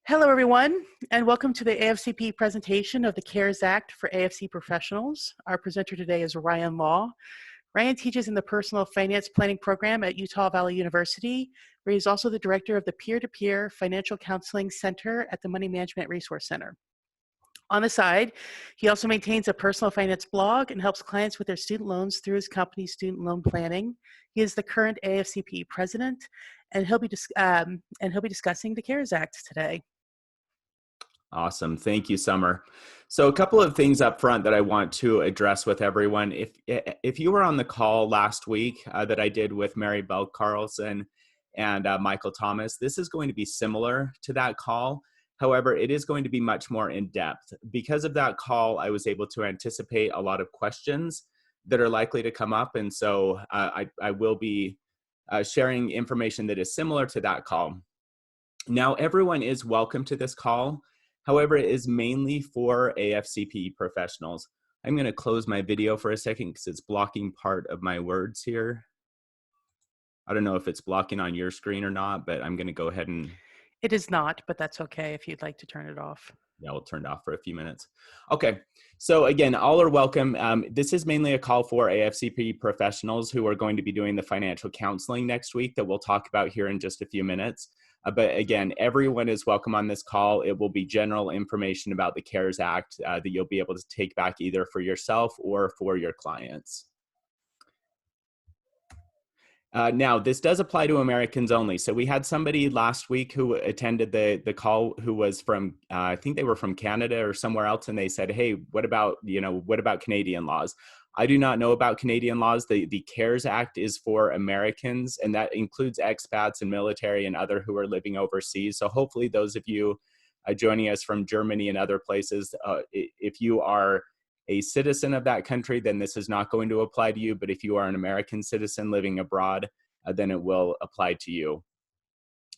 Hello, everyone, and welcome to the AFCPE presentation of the CARES Act for AFC professionals. Our presenter today is Ryan Law. Ryan teaches in the Personal Finance Planning Program at Utah Valley University, where he's also the director of the Peer-to-Peer Financial Counseling Center at the Money Management Resource Center. On the side, he also maintains a personal finance blog and helps clients with their student loans through his company's student loan planning. He is the current AFCPE president, and he'll be discussing the CARES Act today. Awesome. Thank you, Summer. So a couple of things up front that I want to address with everyone. If you were on the call last week that I did with Mary Bell Carlson and Michael Thomas, this is going to be similar to that call. However, it is going to be much more in depth. Because of that call, I was able to anticipate a lot of questions that are likely to come up. And so I will be sharing information that is similar to that call. Now, everyone is welcome to this call. However, it is mainly for AFCPE professionals. I'm going to close my video for a second because it's blocking part of my words here. I don't know if it's blocking on your screen or not, but I'm going to go ahead and... It is not, but that's okay if you'd like to turn it off. Yeah, we'll turn it off for a few minutes. Okay, so again, all are welcome. This is mainly a call for AFCPE professionals who are going to be doing the financial counseling next week that we'll talk about here in just a few minutes. But again, everyone is welcome on this call. It will be general information about the CARES Act that you'll be able to take back either for yourself or for your clients. Now, this does apply to Americans only. So we had somebody last week who attended the call who was from, I think they were from Canada or somewhere else, and they said, hey, what about Canadian laws? I do not know about Canadian laws. The CARES Act is for Americans, and that includes expats and military and other who are living overseas. So hopefully those of you joining us from Germany and other places, if you are a citizen of that country, then this is not going to apply to you. But if you are an American citizen living abroad, then it will apply to you.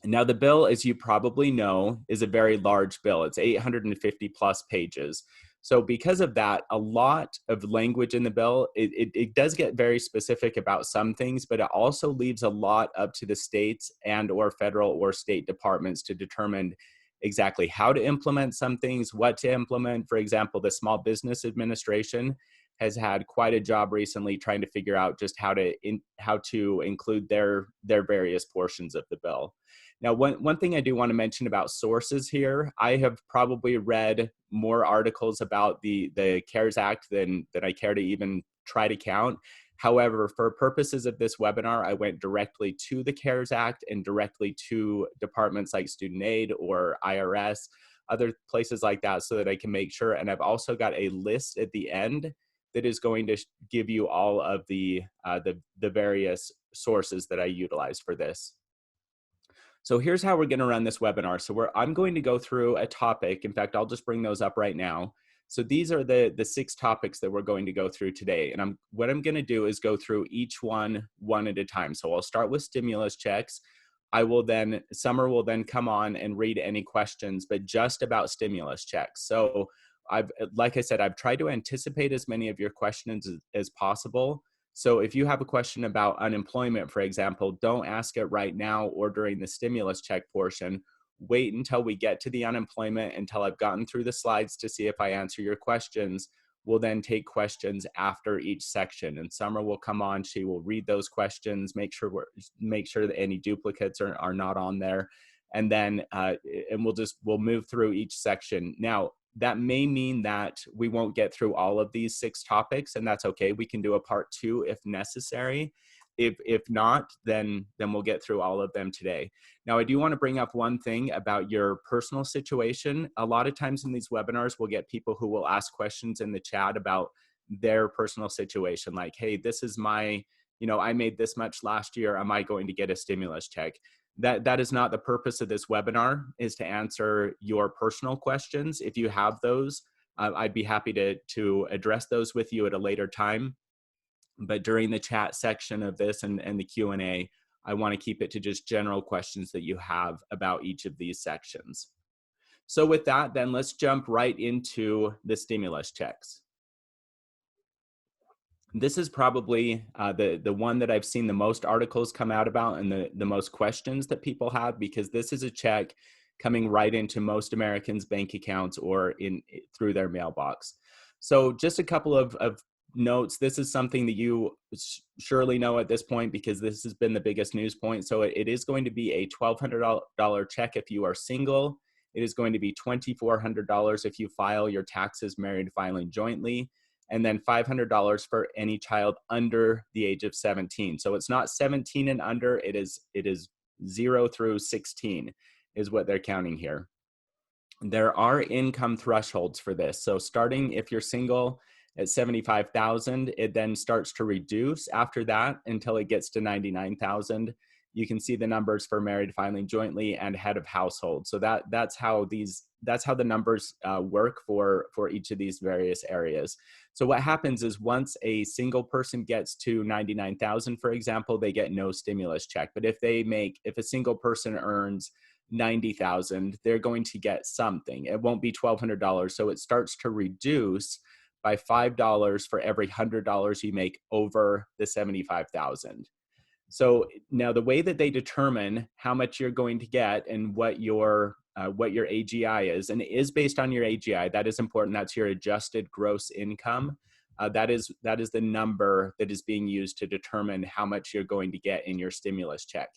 Now, the bill, as you probably know, is a very large bill. It's 850 plus pages. So because of that, a lot of language in the bill, it does get very specific about some things, but it also leaves a lot up to the states and or federal or state departments to determine exactly how to implement some things, what to implement. For example, the Small Business Administration has had quite a job recently trying to figure out just how to include their various portions of the bill. Now, one thing I do want to mention about sources here, I have probably read more articles about the CARES Act than I care to even try to count. However, for purposes of this webinar, I went directly to the CARES Act and directly to departments like Student Aid or IRS, other places like that, so that I can make sure. And I've also got a list at the end that is going to give you all of the various sources that I utilize for this. So here's how we're going to run this webinar. So I'm going to go through a topic. In fact, I'll just bring those up right now. So these are the 6 topics that we're going to go through today. And what I'm going to do is go through each one at a time. So I'll start with stimulus checks. Summer will then come on and read any questions, but just about stimulus checks. So like I said, I've tried to anticipate as many of your questions as possible. So if you have a question about unemployment, for example, don't ask it right now or during the stimulus check portion. Wait until we get to the unemployment, until I've gotten through the slides to see if I answer your questions. We'll then take questions after each section, and Summer will come on. She will read those questions, make sure that any duplicates are not on there, and then we'll move through each section. Now, that may mean that we won't get through all of these 6 topics, and that's okay. We can do a part 2 if necessary. If not, then we'll get through all of them today. Now, I do want to bring up one thing about your personal situation. A lot of times in these webinars, we'll get people who will ask questions in the chat about their personal situation. Like, hey, this is I made this much last year. Am I going to get a stimulus check? That is not the purpose of this webinar, is to answer your personal questions. If you have those, I'd be happy to address those with you at a later time. But during the chat section of this and the Q&A, I want to keep it to just general questions that you have about each of these sections. So with that, then let's jump right into the stimulus checks. This is probably the one that I've seen the most articles come out about and the most questions that people have, because this is a check coming right into most Americans' bank accounts or through their mailbox. So just a couple of notes. This is something that you surely know at this point because this has been the biggest news point. So it is going to be a $1,200 check if you are single. It is going to be $2,400 if you file your taxes married filing jointly, and then $500 for any child under the age of 17. So it's not 17 and under, it is 0 through 16 is what they're counting here. There are income thresholds for this. So starting if you're single at 75,000, it then starts to reduce after that until it gets to 99,000. You can see the numbers for married filing jointly and head of household. So that's how the numbers work for each of these various areas. So what happens is once a single person gets to 99,000, for example, they get no stimulus check. But if a single person earns 90,000, they're going to get something. It won't be $1,200. So it starts to reduce by $5 for every $100 you make over the 75,000. So now the way that they determine how much you're going to get and what your AGI is, and it is based on your AGI. That is important. That's your adjusted gross income. That is the number that is being used to determine how much you're going to get in your stimulus check.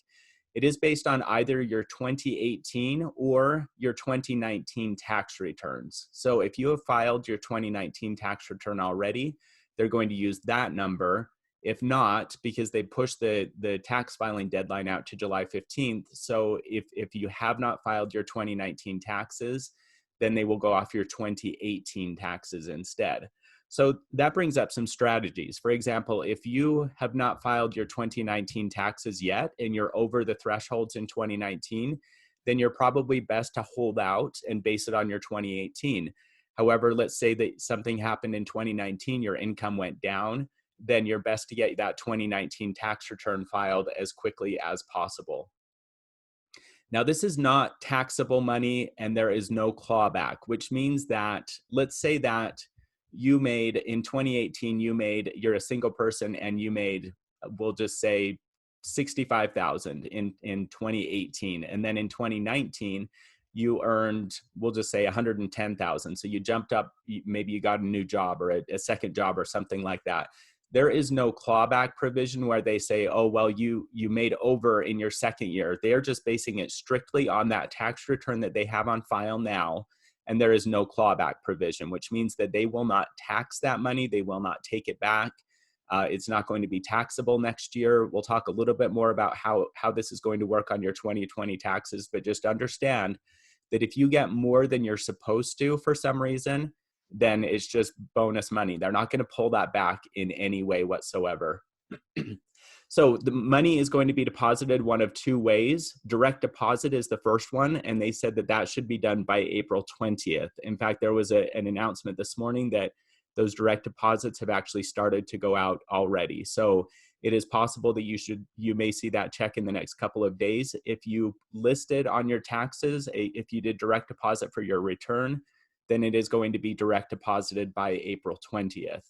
It is based on either your 2018 or your 2019 tax returns. So if you have filed your 2019 tax return already, they're going to use that number. If not, because they push the tax filing deadline out to July 15th. So if you have not filed your 2019 taxes, then they will go off your 2018 taxes instead. So that brings up some strategies. For example, if you have not filed your 2019 taxes yet and you're over the thresholds in 2019, then you're probably best to hold out and base it on your 2018. However, let's say that something happened in 2019, your income went down, then you're best to get that 2019 tax return filed as quickly as possible. Now, this is not taxable money and there is no clawback, which means that, let's say that you made in 2018, you're a single person and you made, we'll just say 65,000 in 2018. And then in 2019, you earned, we'll just say 110,000. So you jumped up, maybe you got a new job or a second job or something like that. There is no clawback provision where they say, oh, well, you made over in your second year. They're just basing it strictly on that tax return that they have on file now. And there is no clawback provision, which means that they will not tax that money. They will not take it back. It's not going to be taxable next year. We'll talk a little bit more about how this is going to work on your 2020 taxes, but just understand that if you get more than you're supposed to for some reason, then it's just bonus money. They're not going to pull that back in any way whatsoever. So the money is going to be deposited one of two ways. Direct deposit is the first one, and they said that should be done by April 20th. In fact, there was an announcement this morning that those direct deposits have actually started to go out already. So it is possible that you may see that check in the next couple of days. If you listed on your taxes, if you did direct deposit for your return, then it is going to be direct deposited by April 20th.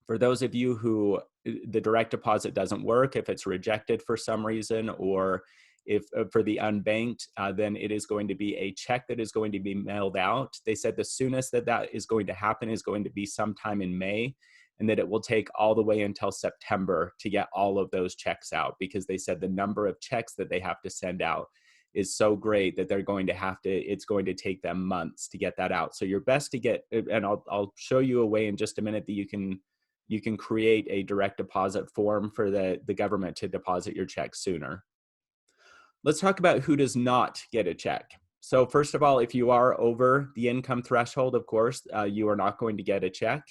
For those of you who the direct deposit doesn't work, if it's rejected for some reason, or if for the unbanked, then it is going to be a check that is going to be mailed out. They said the soonest that is going to happen is going to be sometime in May, and that it will take all the way until September to get all of those checks out, because they said the number of checks that they have to send out is so great that it's going to take them months to get that out. So you're best to get, and I'll show you a way in just a minute that you can create a direct deposit form for the government to deposit your check sooner. Let's talk about who does not get a check. So first of all, if you are over the income threshold, of course, you are not going to get a check.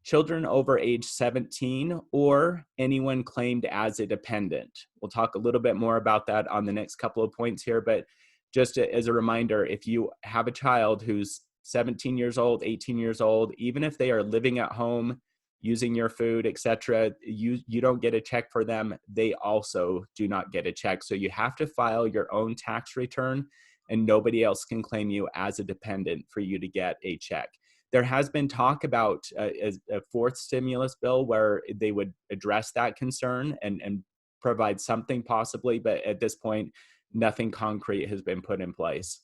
Children over age 17 or anyone claimed as a dependent. We'll talk a little bit more about that on the next couple of points here, but just as a reminder, if you have a child who's 17 years old, 18 years old, even if they are living at home, using your food, etc., you don't get a check for them. They also do not get a check. So you have to file your own tax return, and nobody else can claim you as a dependent for you to get a check. There has been talk about a fourth stimulus bill where they would address that concern and provide something possibly, but at this point, nothing concrete has been put in place.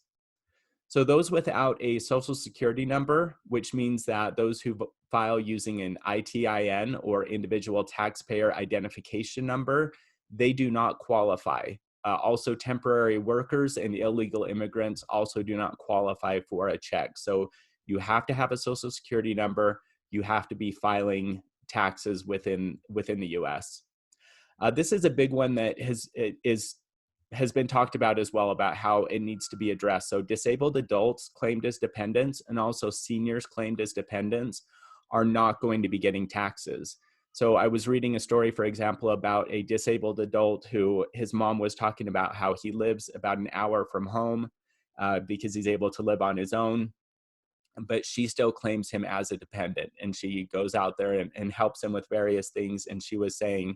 So those without a social security number, which means that those who file using an ITIN or individual taxpayer identification number, they do not qualify. Also, temporary workers and illegal immigrants also do not qualify for a check. So you have to have a social security number. You have to be filing taxes within the US. This is a big one that has been talked about as well, about how it needs to be addressed. So disabled adults claimed as dependents and also seniors claimed as dependents are not going to be getting taxes. So I was reading a story, for example, about a disabled adult who his mom was talking about how he lives about an hour from home because he's able to live on his own, but she still claims him as a dependent, and she goes out there and helps him with various things. And she was saying,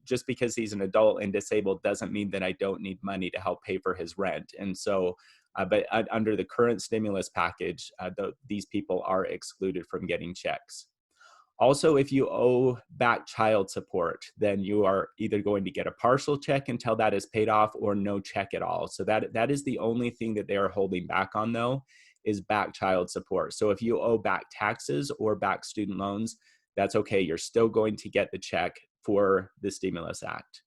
just because he's an adult and disabled doesn't mean that I don't need money to help pay for his rent. And so, but under the current stimulus package, these people are excluded from getting checks. Also, if you owe back child support, then you are either going to get a partial check until that is paid off or no check at all. So that is the only thing that they are holding back on, though, is back child support. So if you owe back taxes or back student loans, that's okay. You're still going to get the check for the Stimulus Act.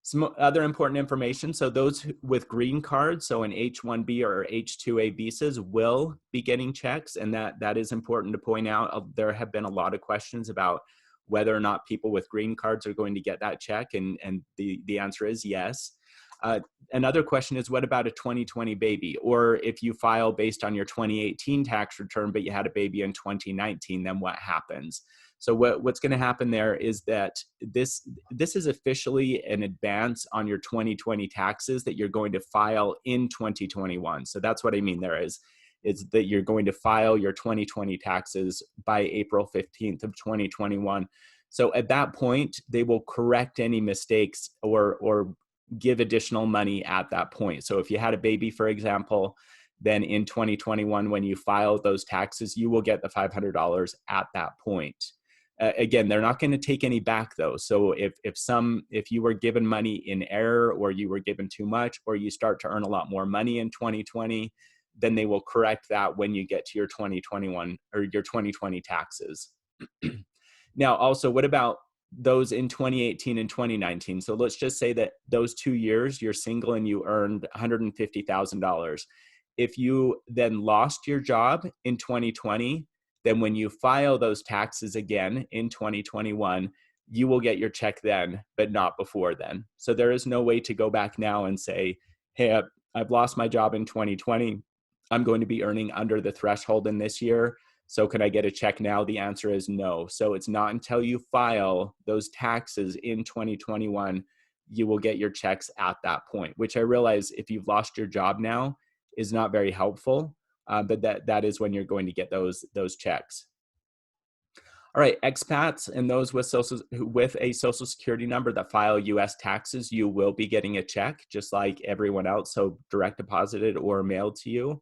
Some other important information. So those with green cards, so an H-1B or H-2A visas, will be getting checks. And that is important to point out. There have been a lot of questions about whether or not people with green cards are going to get that check. And the answer is yes. Another question is, what about a 2020 baby? Or if you file based on your 2018 tax return, but you had a baby in 2019, then what happens? So what's going to happen there is that this is officially an advance on your 2020 taxes that you're going to file in 2021. So that's what I mean there is that you're going to file your 2020 taxes by April 15th of 2021. So at that point, they will correct any mistakes or give additional money at that point. So if you had a baby, for example, then in 2021, when you file those taxes, you will get the $500 at that point. Again, they're not going to take any back, though. So if you were given money in error, or you were given too much, or you start to earn a lot more money in 2020, then they will correct that when you get to your 2021 or your 2020 taxes. Now, also, what about those in 2018 and 2019? So let's just say that those 2 years you're single and you earned $150,000. If you then lost your job in 2020, then when you file those taxes again in 2021, you will get your check then, but not before then. So there is no way to go back now and say, hey, I've lost my job in 2020. I'm going to be earning under the threshold in this year. So can I get a check now? The answer is no. So it's not until you file those taxes in 2021, you will get your checks at that point, which I realize if you've lost your job now is not very helpful. But that is when you're going to get those checks. All right, expats and those with a social security number that file U.S. taxes, you will be getting a check just like everyone else, so direct deposited or mailed to you.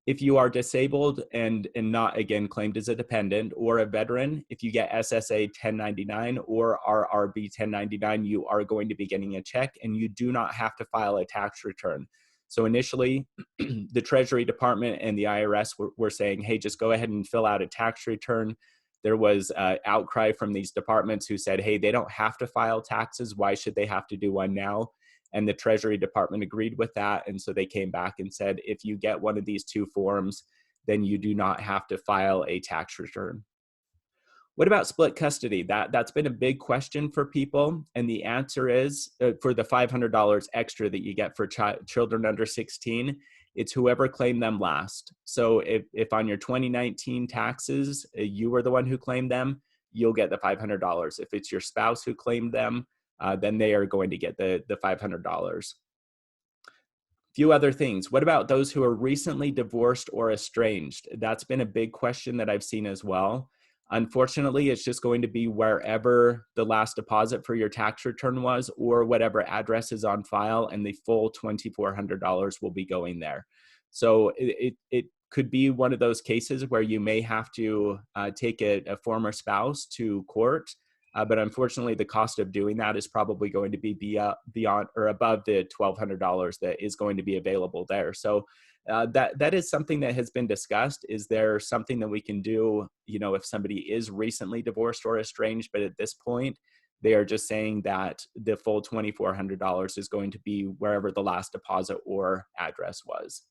If you are disabled and not, again, claimed as a dependent, or a veteran, if you get SSA 1099 or RRB 1099, you are going to be getting a check, and you do not have to file a tax return. So initially, the Treasury Department and the IRS were saying, hey, just go ahead and fill out a tax return. There was outcry from these departments who said, hey, they don't have to file taxes. Why should they have to do one now? And the Treasury Department agreed with that. And so they came back and said, if you get one of these two forms, then you do not have to file a tax return. What about split custody? That's been a big question for people. And the answer is for the $500 extra that you get for children under 16, it's whoever claimed them last. So if on your 2019 taxes, you were the one who claimed them, you'll get the $500. If it's your spouse who claimed them, then they are going to get the $500. Few other things. What about those who are recently divorced or estranged? That's been a big question that I've seen as well. Unfortunately, it's just going to be wherever the last deposit for your tax return was, or whatever address is on file, and the full $2,400 will be going there. So it could be one of those cases where you may have to take a former spouse to court But unfortunately, the cost of doing that is probably going to be beyond or above the $1,200 that is going to be available there. So that is something that has been discussed. Is there something that we can do, if somebody is recently divorced or estranged, but at this point, they are just saying that the full $2,400 is going to be wherever the last deposit or address was.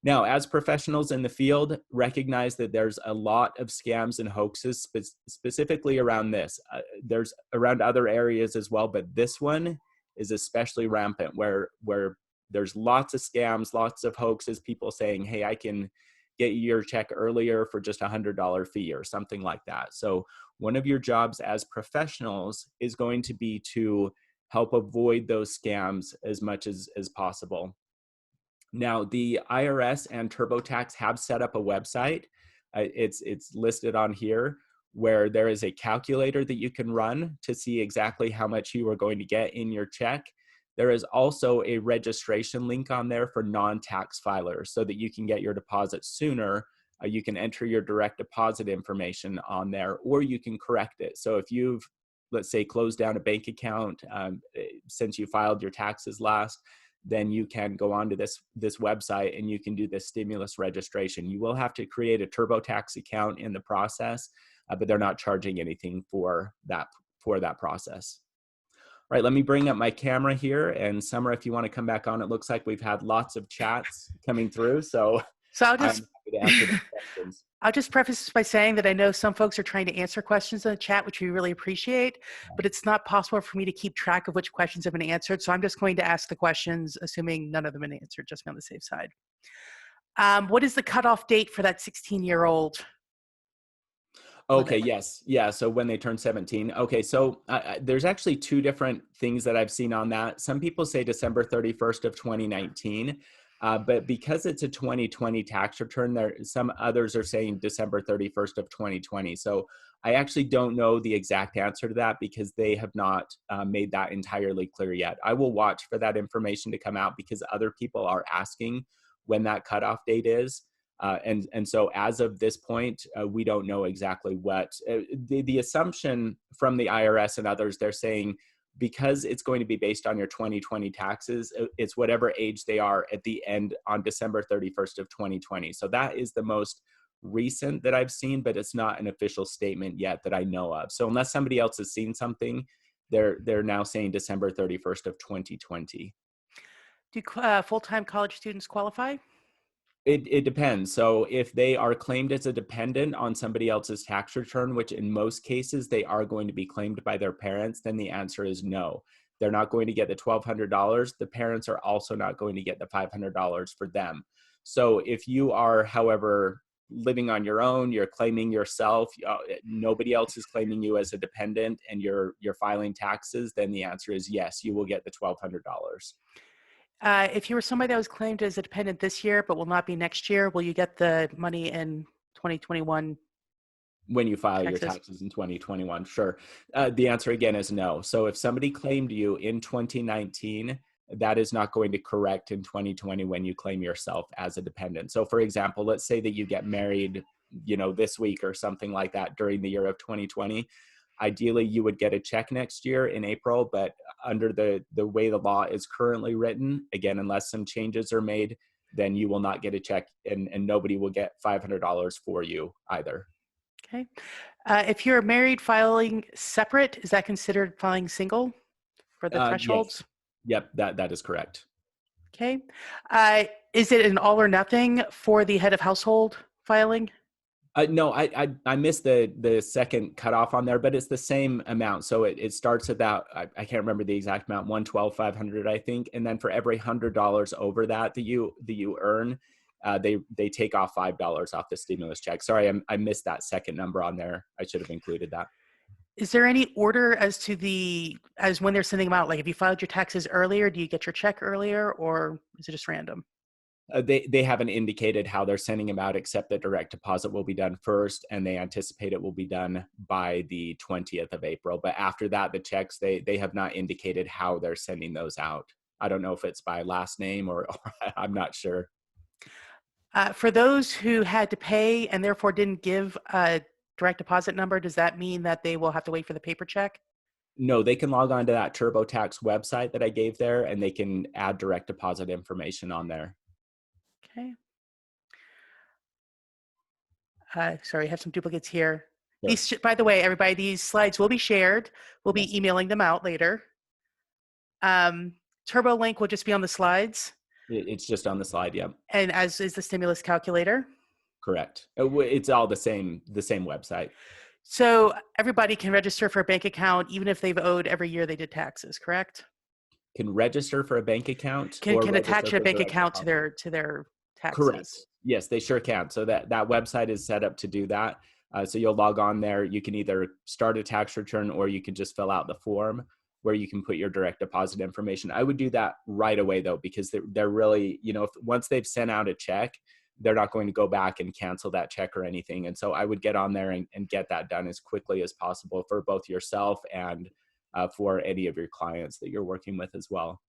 Now, as professionals in the field, recognize that there's a lot of scams and hoaxes specifically around this. There's around other areas as well, but this one is especially rampant where there's lots of scams, lots of hoaxes, people saying, hey, I can get your check earlier for just $100 fee or something like that. So one of your jobs as professionals is going to be to help avoid those scams as much as possible. Now, the IRS and TurboTax have set up a website. It's listed on here where there is a calculator that you can run to see exactly how much you are going to get in your check. There is also a registration link on there for non-tax filers so that you can get your deposit sooner. You can enter your direct deposit information on there, or you can correct it. So if you've, let's say, closed down a bank account since you filed your taxes last, then you can go onto this website and you can do this stimulus registration. You will have to create a TurboTax account in the process, but they're not charging anything for that process. All right, let me bring up my camera here. And Summer, if you want to come back on, it looks like we've had lots of chats coming through. So I'll I'm just happy to answer the questions. I'll just preface this by saying that I know some folks are trying to answer questions in the chat, which we really appreciate, but it's not possible for me to keep track of which questions have been answered. So I'm just going to ask the questions, assuming none of them have been answered, just to be on the safe side. What is the cutoff date for that 16-year-old? Okay, yes. Yeah, so when they turn 17. Okay, so there's actually two different things that I've seen on that. Some people say December 31st of 2019, but because it's a 2020 tax return, some others are saying December 31st of 2020. So I actually don't know the exact answer to that because they have not made that entirely clear yet. I will watch for that information to come out because other people are asking when that cutoff date is. And so as of this point, we don't know exactly what the assumption from the IRS and others. They're saying because it's going to be based on your 2020 taxes, it's whatever age they are at the end on December 31st of 2020. So that is the most recent that I've seen, but it's not an official statement yet that I know of. So unless somebody else has seen something, they're now saying December 31st of 2020. Do full-time college students qualify? It depends. So if they are claimed as a dependent on somebody else's tax return, which in most cases they are going to be claimed by their parents, then the answer is no. They're not going to get the $1,200. The parents are also not going to get the $500 for them. So if you are, however, living on your own, you're claiming yourself, nobody else is claiming you as a dependent, and you're filing taxes, then the answer is yes, you will get the $1,200. If you were somebody that was claimed as a dependent this year but will not be next year, will you get the money in 2021 when you file your taxes? taxes in 2021? Sure. The answer again is no. So if somebody claimed you in 2019, that is not going to correct in 2020 when you claim yourself as a dependent. So for example, let's say that you get married, this week or something like that during the year of 2020. Ideally, you would get a check next year in April, but under the way the law is currently written, again, unless some changes are made, then you will not get a check and nobody will get $500 for you either. Okay. If you're married filing separate, is that considered filing single for the thresholds? Yes. Yep, that is correct. Okay. Is it an all or nothing for the head of household filing? No, I missed the second cutoff on there, but it's the same amount. So it starts at that, I can't remember the exact amount, 112,500, I think. And then for every $100 over that you earn, they take off $5 off the stimulus check. Sorry, I missed that second number on there. I should have included that. Is there any order as when they're sending them out? Like if you filed your taxes earlier, do you get your check earlier, or is it just random? They haven't indicated how they're sending them out, except that direct deposit will be done first, and they anticipate it will be done by the 20th of April. But after that, the checks, they have not indicated how they're sending those out. I don't know if it's by last name or I'm not sure. For those who had to pay and therefore didn't give direct deposit number, does that mean that they will have to wait for the paper check? No, they can log on to that TurboTax website that I gave there, and they can add direct deposit information on there. Okay. Sorry, I have some duplicates here. Sure. By the way, everybody, these slides will be shared. We'll be Yes. emailing them out later. Turbo link will just be on the slides, It's just on the slide. Yeah, and as is the stimulus calculator. correct. It's all the same website. So everybody can register for a bank account, even if they've owed every year they did taxes, correct? Can register for a bank account Can or can attach register a for bank direct account to deposit. their Correct. taxes. Yes, they sure can. So that website is set up to do that. So you'll log on there. You can either start a tax return or you can just fill out the form where you can put your direct deposit information. I would do that right away though, because they're really, once they've sent out a check, they're not going to go back and cancel that check or anything. And so I would get on there and get that done as quickly as possible for both yourself and for any of your clients that you're working with as well.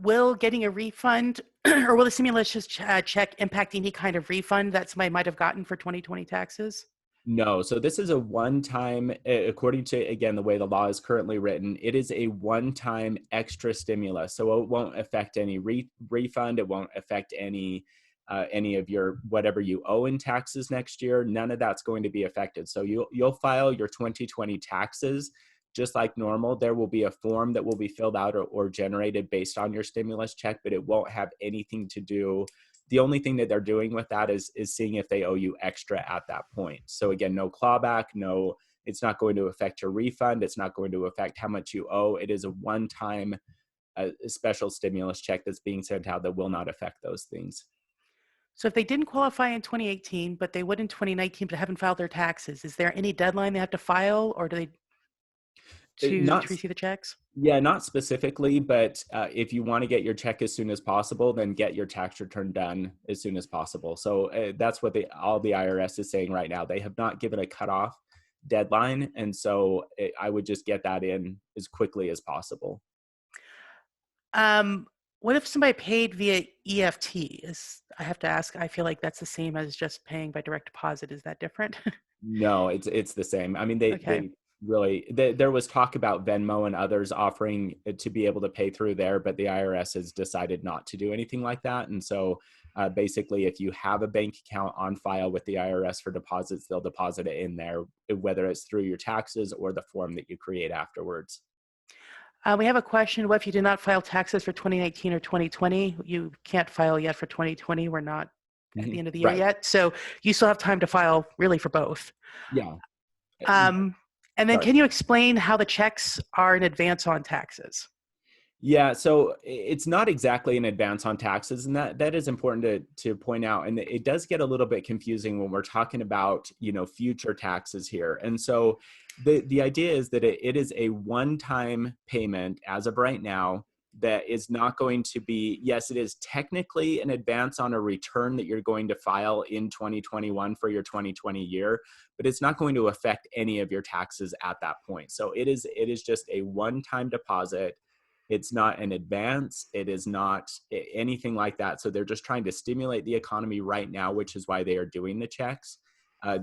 Will getting a refund or will the stimulus check impact any kind of refund that somebody might have gotten for 2020 taxes? No, so this is a one-time, according to, again, the way the law is currently written, it is a one-time extra stimulus. So it won't affect any refund. It won't affect any of your whatever you owe in taxes next year. None of that's going to be affected. So you'll file your 2020 taxes just like normal. There will be a form that will be filled out or generated based on your stimulus check, but it won't have anything to do. The only thing that they're doing with that is seeing if they owe you extra at that point. So again, no clawback, no, it's not going to affect your refund. It's not going to affect how much you owe. It is a one-time special stimulus check that's being sent out that will not affect those things. So if they didn't qualify in 2018, but they would in 2019, but haven't filed their taxes, is there any deadline they have to file, or do they to Not receive the checks? Yeah, not specifically, but if you want to get your check as soon as possible, then get your tax return done as soon as possible. So that's what all the IRS is saying right now. They have not given a cutoff deadline, and so I would just get that in as quickly as possible. What if somebody paid via EFT? I have to ask, I feel like that's the same as just paying by direct deposit. Is that different? No, it's the same. I mean, Okay. they really there was talk about Venmo and others offering to be able to pay through there, but the IRS has decided not to do anything like that. And so, basically, if you have a bank account on file with the IRS for deposits, they'll deposit it in there, whether it's through your taxes or the form that you create afterwards. We have a question. What if you did not file taxes for 2019 or 2020? You can't file yet for 2020. We're not at the end of the year Right. yet. So you still have time to file really for both. Yeah. And then Sorry. can you explain how the checks are in advance on taxes? Yeah, so it's not exactly an advance on taxes, and that is important to point out. And it does get a little bit confusing when we're talking about future taxes here. And so the idea is that it is a one-time payment as of right now that is not going to be. Yes, it is technically an advance on a return that you're going to file in 2021 for your 2020 year, but it's not going to affect any of your taxes at that point. So it is just a one-time deposit. It's not an advance. It is not anything like that. So they're just trying to stimulate the economy right now, which is why they are doing the checks.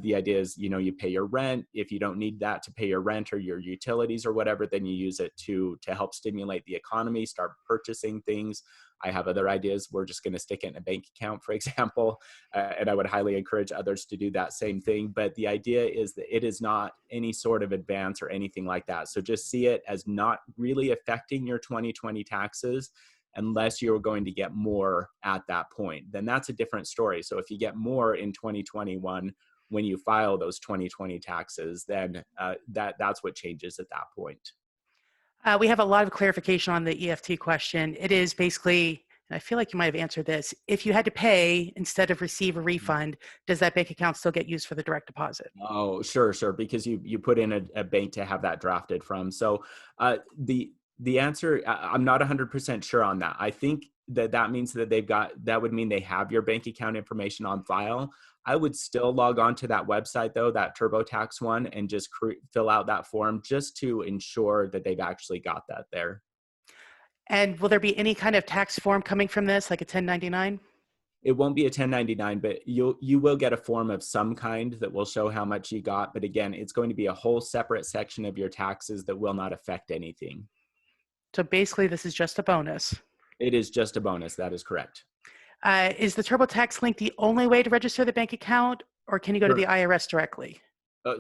The idea is, you pay your rent. If you don't need that to pay your rent or your utilities or whatever, then you use it to help stimulate the economy, start purchasing things. I have other ideas. We're just going to stick it in a bank account, for example, and I would highly encourage others to do that same thing. But the idea is that it is not any sort of advance or anything like that. So just see it as not really affecting your 2020 taxes unless you're going to get more at that point. Then that's a different story. So if you get more in 2021, when you file those 2020 taxes, then that's what changes at that point. We have a lot of clarification on the EFT question. It is basically, and I feel like you might have answered this, if you had to pay instead of receive a refund, does that bank account still get used for the direct deposit? Oh, sure, because you put in a bank to have that drafted from. So the answer, I'm not 100% sure on that. I think that means that that would mean they have your bank account information on file. I would still log on to that website though, that TurboTax one, and just fill out that form just to ensure that they've actually got that there. And will there be any kind of tax form coming from this, like a 1099? It won't be a 1099, but you will get a form of some kind that will show how much you got. But again, it's going to be a whole separate section of your taxes that will not affect anything. So basically, this is just a bonus. It is just a bonus. That is correct. Is the TurboTax link the only way to register the bank account, or can you go to the Sure. IRS directly?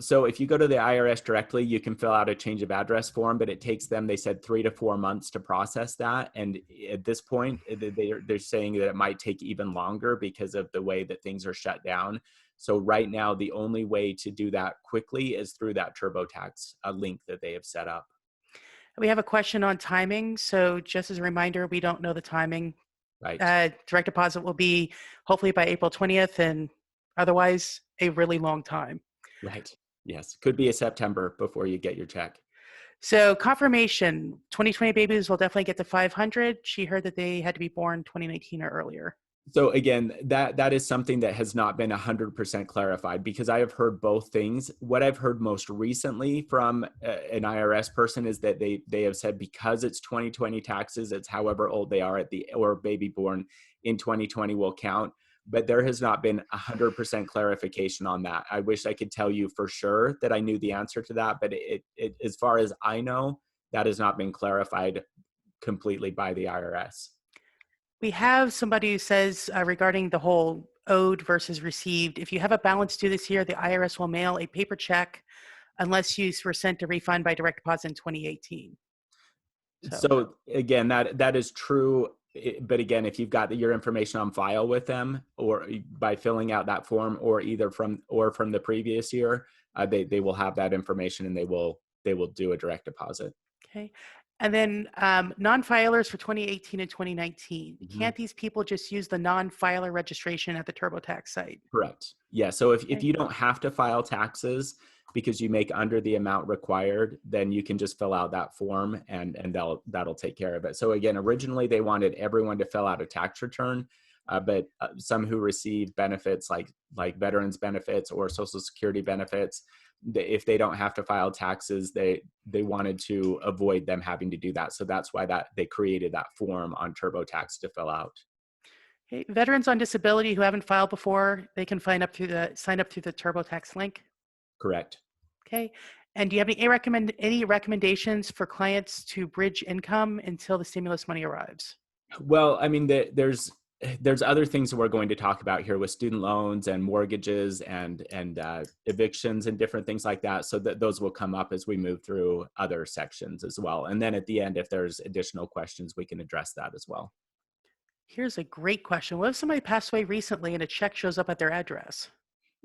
So if you go to the IRS directly, you can fill out a change of address form, but it takes them, they said 3 to 4 months to process that. And at this point, they're saying that it might take even longer because of the way that things are shut down. So right now, the only way to do that quickly is through that TurboTax link that they have set up. We have a question on timing. So just as a reminder, we don't know the timing. Right. Direct deposit will be hopefully by April 20th, and otherwise a really long time. Right. Yes. Could be a September before you get your check. So confirmation, 2020 babies will definitely get to 500. She heard that they had to be born 2019 or earlier. So again, that is something that has not been 100% clarified, because I have heard both things. What I've heard most recently from an IRS person is that they have said because it's 2020 taxes, it's however old they are or baby born in 2020 will count. But there has not been 100% clarification on that. I wish I could tell you for sure that I knew the answer to that, but as far as I know, that has not been clarified completely by the IRS. We have somebody who says regarding the whole owed versus received, if you have a balance due this year, the IRS will mail a paper check unless you were sent a refund by direct deposit in 2018. So again, that is true. But again, if you've got your information on file with them, or by filling out that form, or either from the previous year, they will have that information, and they will do a direct deposit. Okay. And then non-filers for 2018 and 2019. Mm-hmm. Can't these people just use the non-filer registration at the TurboTax site? Correct. Yeah. So if Okay. you don't have to file taxes because you make under the amount required, then you can just fill out that form, and that'll take care of it. So again, originally they wanted everyone to fill out a tax return, but some who receive benefits like veterans benefits or Social Security benefits, if they don't have to file taxes, they wanted to avoid them having to do that. So that's why they created that form on TurboTax to fill out. Okay. Veterans on disability who haven't filed before, they can sign up through the TurboTax link. Correct. Okay. And do you have any recommendations for clients to bridge income until the stimulus money arrives? Well, I mean, there's other things that we're going to talk about here with student loans and mortgages and evictions and different things like that. So that those will come up as we move through other sections as well. And then at the end, if there's additional questions, we can address that as well. Here's a great question. What if somebody passed away recently and a check shows up at their address?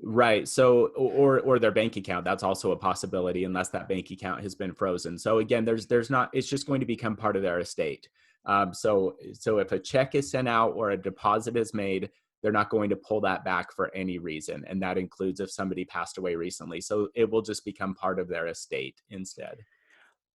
Right. So, or their bank account, that's also a possibility unless that bank account has been frozen. So again, there's not, it's just going to become part of their estate. So if a check is sent out or a deposit is made, they're not going to pull that back for any reason. And that includes if somebody passed away recently. So it will just become part of their estate instead.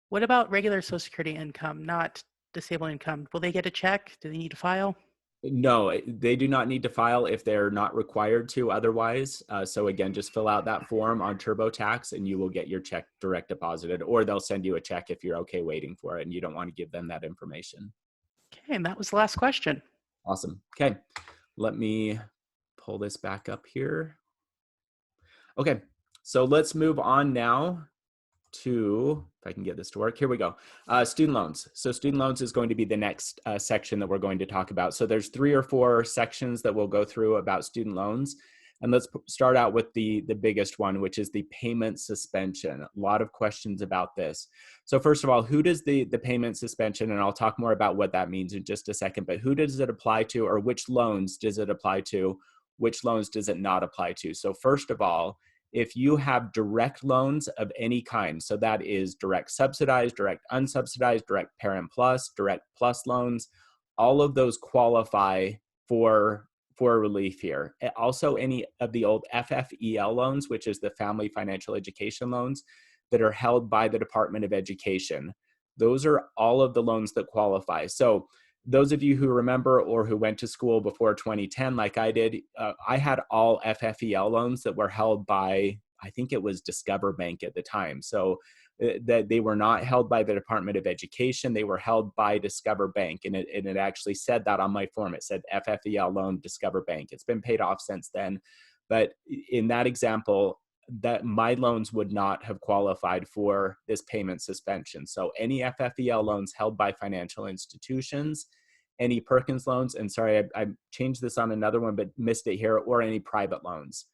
What about regular Social Security income, not disabled income? Will they get a check? Do they need to file? No, they do not need to file if they're not required to otherwise. So again, just fill out that form on TurboTax and you will get your check direct deposited, or they'll send you a check if you're okay waiting for it and you don't want to give them that information. Okay, and that was the last question. Awesome. Okay, let me pull this back up here. Okay, so let's move on now to, if I can get this to work, here we go. Student loans. So student loans is going to be the next section that we're going to talk about. So there's 3 or 4 sections that we'll go through about student loans. And let's start out with the biggest one, which is the payment suspension. A lot of questions about this. So first of all, who does the payment suspension, and I'll talk more about what that means in just a second, but who does it apply to, or which loans does it apply to? Which loans does it not apply to? So first of all, if you have direct loans of any kind, so that is direct subsidized, direct unsubsidized, direct parent plus, direct plus loans, all of those qualify for relief here. Also, any of the old FFEL loans, which is the Family Financial Education loans that are held by the Department of Education. Those are all of the loans that qualify. So those of you who remember or who went to school before 2010, like I did, I had all FFEL loans that were held by, I think it was Discover Bank at the time. So that they were not held by the Department of Education. They were held by Discover Bank. And it actually said that on my form. It said FFEL loan, Discover Bank. It's been paid off since then. But in that example, that my loans would not have qualified for this payment suspension. So any FFEL loans held by financial institutions, any Perkins loans, and sorry, I changed this on another one, but missed it here, or any private loans.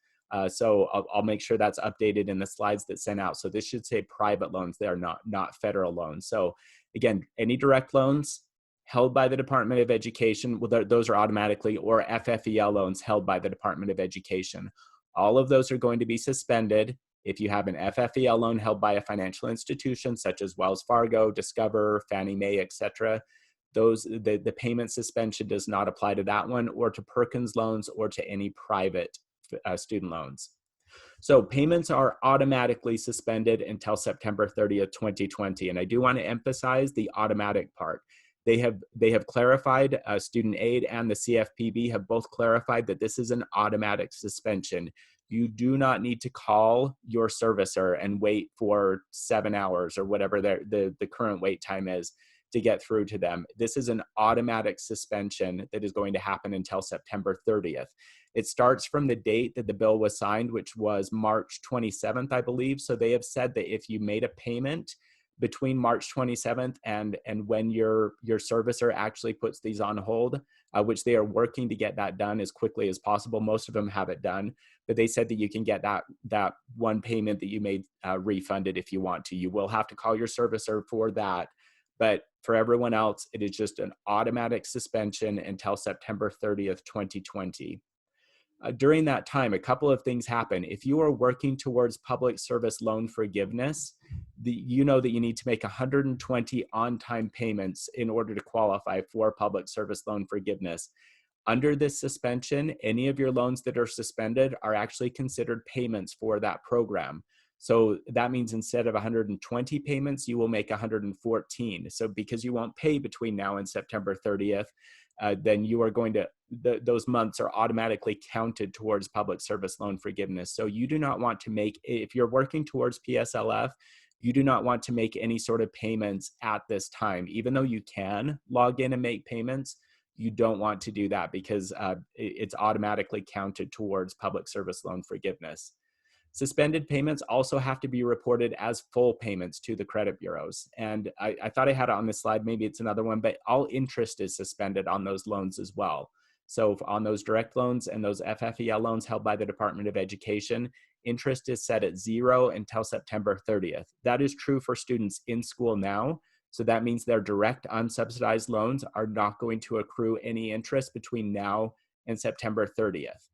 So I'll make sure that's updated in the slides that sent out. So this should say private loans. They are not federal loans. So again, any direct loans held by the Department of Education, well, those are automatically, or FFEL loans held by the Department of Education. All of those are going to be suspended. If you have an FFEL loan held by a financial institution, such as Wells Fargo, Discover, Fannie Mae, etc., the payment suspension does not apply to that one, or to Perkins loans, or to any private student loans. So payments are automatically suspended until September 30th, 2020. And I do want to emphasize the automatic part. They have clarified, Student Aid and the CFPB have both clarified that this is an automatic suspension. You do not need to call your servicer and wait for 7 hours or whatever the current wait time is to get through to them. This is an automatic suspension that is going to happen until September 30th. It starts from the date that the bill was signed, which was March 27th, I believe. So they have said that if you made a payment between March 27th and when your servicer actually puts these on hold, which they are working to get that done as quickly as possible. Most of them have it done, but they said that you can get that one payment that you made refunded if you want to. You will have to call your servicer for that. But for everyone else, it is just an automatic suspension until September 30th, 2020. During that time, a couple of things happen. If you are working towards public service loan forgiveness, you know that you need to make 120 on-time payments in order to qualify for public service loan forgiveness. Under this suspension, any of your loans that are suspended are actually considered payments for that program. So that means instead of 120 payments, you will make 114. So because you won't pay between now and September 30th, then you are going to, those months are automatically counted towards public service loan forgiveness. So you do not want to make, if you're working towards PSLF, you do not want to make any sort of payments at this time. Even though you can log in and make payments, you don't want to do that because it's automatically counted towards public service loan forgiveness. Suspended payments also have to be reported as full payments to the credit bureaus. And I thought I had it on this slide, maybe it's another one, but all interest is suspended on those loans as well. So on those direct loans and those FFEL loans held by the Department of Education, interest is set at 0 until September 30th. That is true for students in school now. So that means their direct unsubsidized loans are not going to accrue any interest between now and September 30th.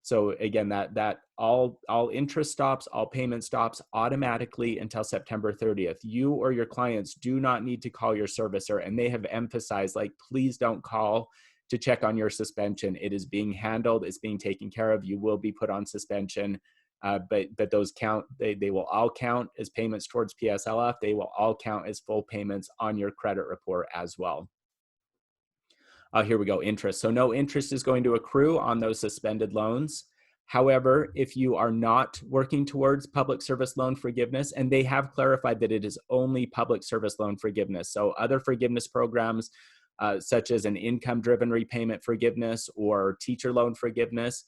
So again, that all interest stops, all payment stops automatically until September 30th. You or your clients do not need to call your servicer, and they have emphasized, like, please don't call to check on your suspension. It is being handled, it's being taken care of. You will be put on suspension, but those count. They will all count as payments towards PSLF. They will all count as full payments on your credit report as well. Here we go, interest. So no interest is going to accrue on those suspended loans. However, if you are not working towards public service loan forgiveness, and they have clarified that it is only public service loan forgiveness. So other forgiveness programs, such as an income-driven repayment forgiveness or teacher loan forgiveness,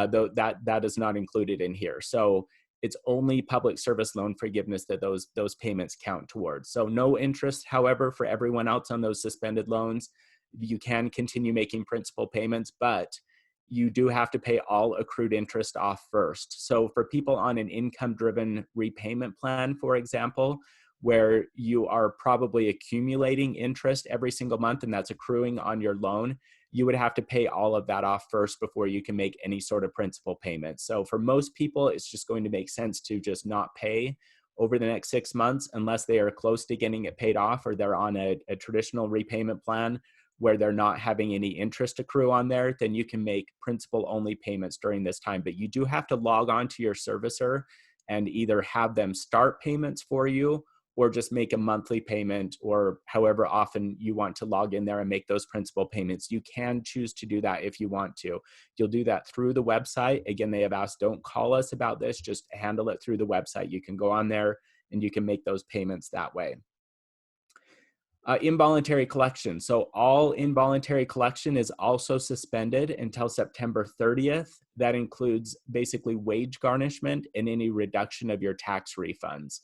though that is not included in here. So it's only public service loan forgiveness that those payments count towards. So no interest, however, for everyone else on those suspended loans. You can continue making principal payments, but you do have to pay all accrued interest off first. So for people on an income-driven repayment plan, for example, where you are probably accumulating interest every single month and that's accruing on your loan, you would have to pay all of that off first before you can make any sort of principal payment. So for most people, it's just going to make sense to just not pay over the next 6 months unless they are close to getting it paid off or they're on a traditional repayment plan where they're not having any interest accrue on there. Then you can make principal only payments during this time. But you do have to log on to your servicer and either have them start payments for you or just make a monthly payment, or however often you want to log in there and make those principal payments. You can choose to do that if you want to. You'll do that through the website. Again, they have asked, don't call us about this, just handle it through the website. You can go on there and you can make those payments that way. Involuntary collection. So all involuntary collection is also suspended until September 30th. That includes basically wage garnishment and any reduction of your tax refunds.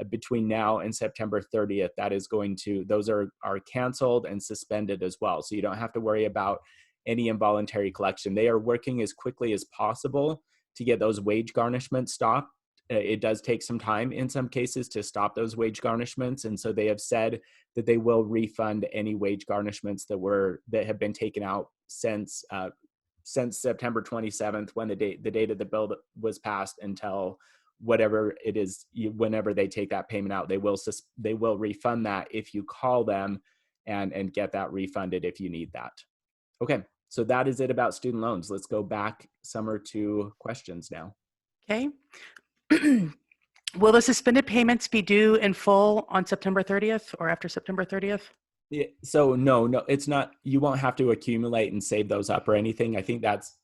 Between now and September 30th, those are canceled and suspended as well. So you don't have to worry about any involuntary collection. They are working as quickly as possible to get those wage garnishments stopped. It does take some time in some cases to stop those wage garnishments. And so they have said that they will refund any wage garnishments that have been taken out since September 27th, when the date of the bill was passed, until whatever it is, whenever they take that payment out, they will refund that if you call them and get that refunded if you need that. Okay, so that is it about student loans. Let's go back, Summer, to questions now. Okay. Will the suspended payments be due in full on September 30th or after September 30th? Yeah, so no, it's not. You won't have to accumulate and save those up or anything. I think that's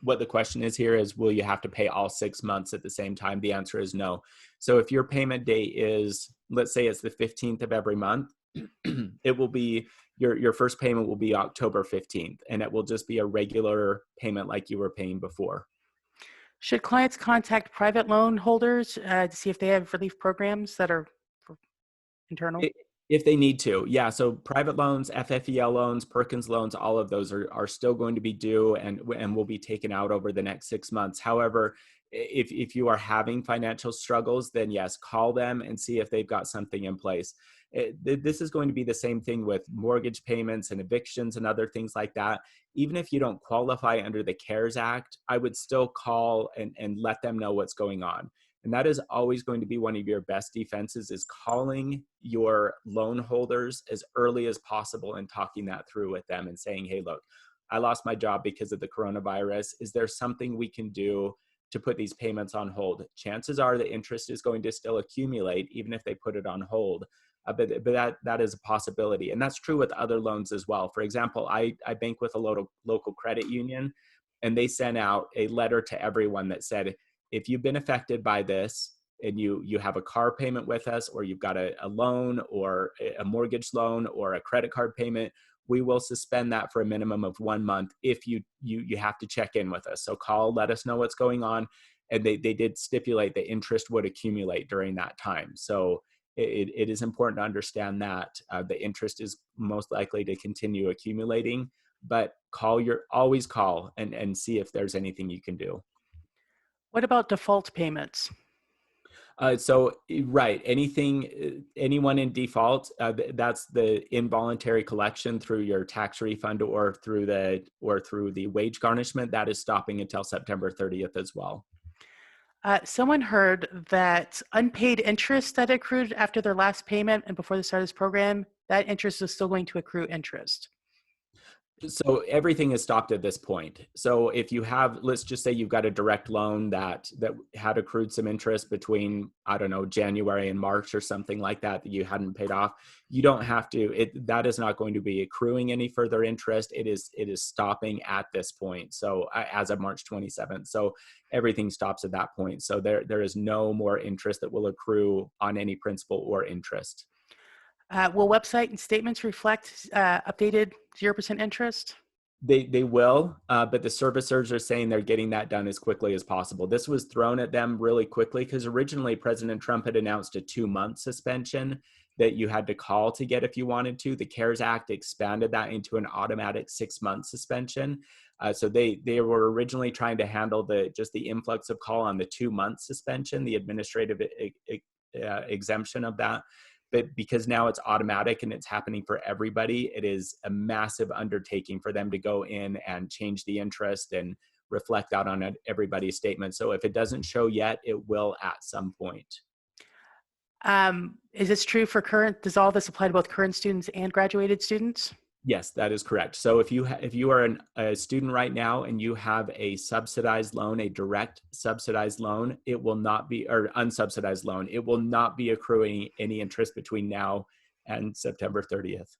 what the question is here is, will you have to pay all 6 months at the same time? The answer is no. So if your payment date is, let's say it's the 15th of every month, it will be, your first payment will be October 15th, and it will just be a regular payment like you were paying before. Should clients contact private loan holders to see if they have relief programs that are internal? If they need to, yeah. So private loans, FFEL loans, Perkins loans, all of those are still going to be due and will be taken out over the next 6 months. However, if you are having financial struggles, then yes, call them and see if they've got something in place. This is going to be the same thing with mortgage payments and evictions and other things like that. Even if you don't qualify under the CARES Act, I would still call and let them know what's going on. And that is always going to be one of your best defenses, is calling your loan holders as early as possible and talking that through with them and saying, hey, look, I lost my job because of the coronavirus. Is there something we can do to put these payments on hold? Chances are the interest is going to still accumulate even if they put it on hold. But that is a possibility. And that's true with other loans as well. For example, I bank with a local credit union, and they sent out a letter to everyone that said, if you've been affected by this and you have a car payment with us, or you've got a loan or a mortgage loan or a credit card payment, we will suspend that for a minimum of 1 month if you have to check in with us. So call, let us know what's going on. And they did stipulate that interest would accumulate during that time. So it is important to understand that the interest is most likely to continue accumulating, but always call and see if there's anything you can do. What about default payments? Right, anyone in default, that's the involuntary collection through your tax refund or through the wage garnishment. That is stopping until September 30th as well. Someone heard that unpaid interest that accrued after their last payment and before the start of this program, that interest is still going to accrue interest. So everything is stopped at this point. So if you have, let's just say you've got a direct loan that had accrued some interest between, I don't know, January and March or something like that you hadn't paid off, you don't have to, that is not going to be accruing any further interest. It is stopping at this point. So as of March 27th. So everything stops at that point. So there is no more interest that will accrue on any principal or interest. Will website and statements reflect updated 0% interest? They will, but the servicers are saying they're getting that done as quickly as possible. This was thrown at them really quickly because originally President Trump had announced a 2-month suspension that you had to call to get if you wanted to. The CARES Act expanded that into an automatic 6-month suspension. So they were originally trying to handle just the influx of call on the 2-month suspension, the administrative exemption of that. But because now it's automatic and it's happening for everybody, it is a massive undertaking for them to go in and change the interest and reflect that on everybody's statement. So if it doesn't show yet, it will at some point. Is this true for does all this apply to both current students and graduated students? Yes, that is correct. So if you are a student right now and you have a subsidized loan, a direct subsidized loan, it will not be, or unsubsidized loan, it will not be accruing any interest between now and September 30th.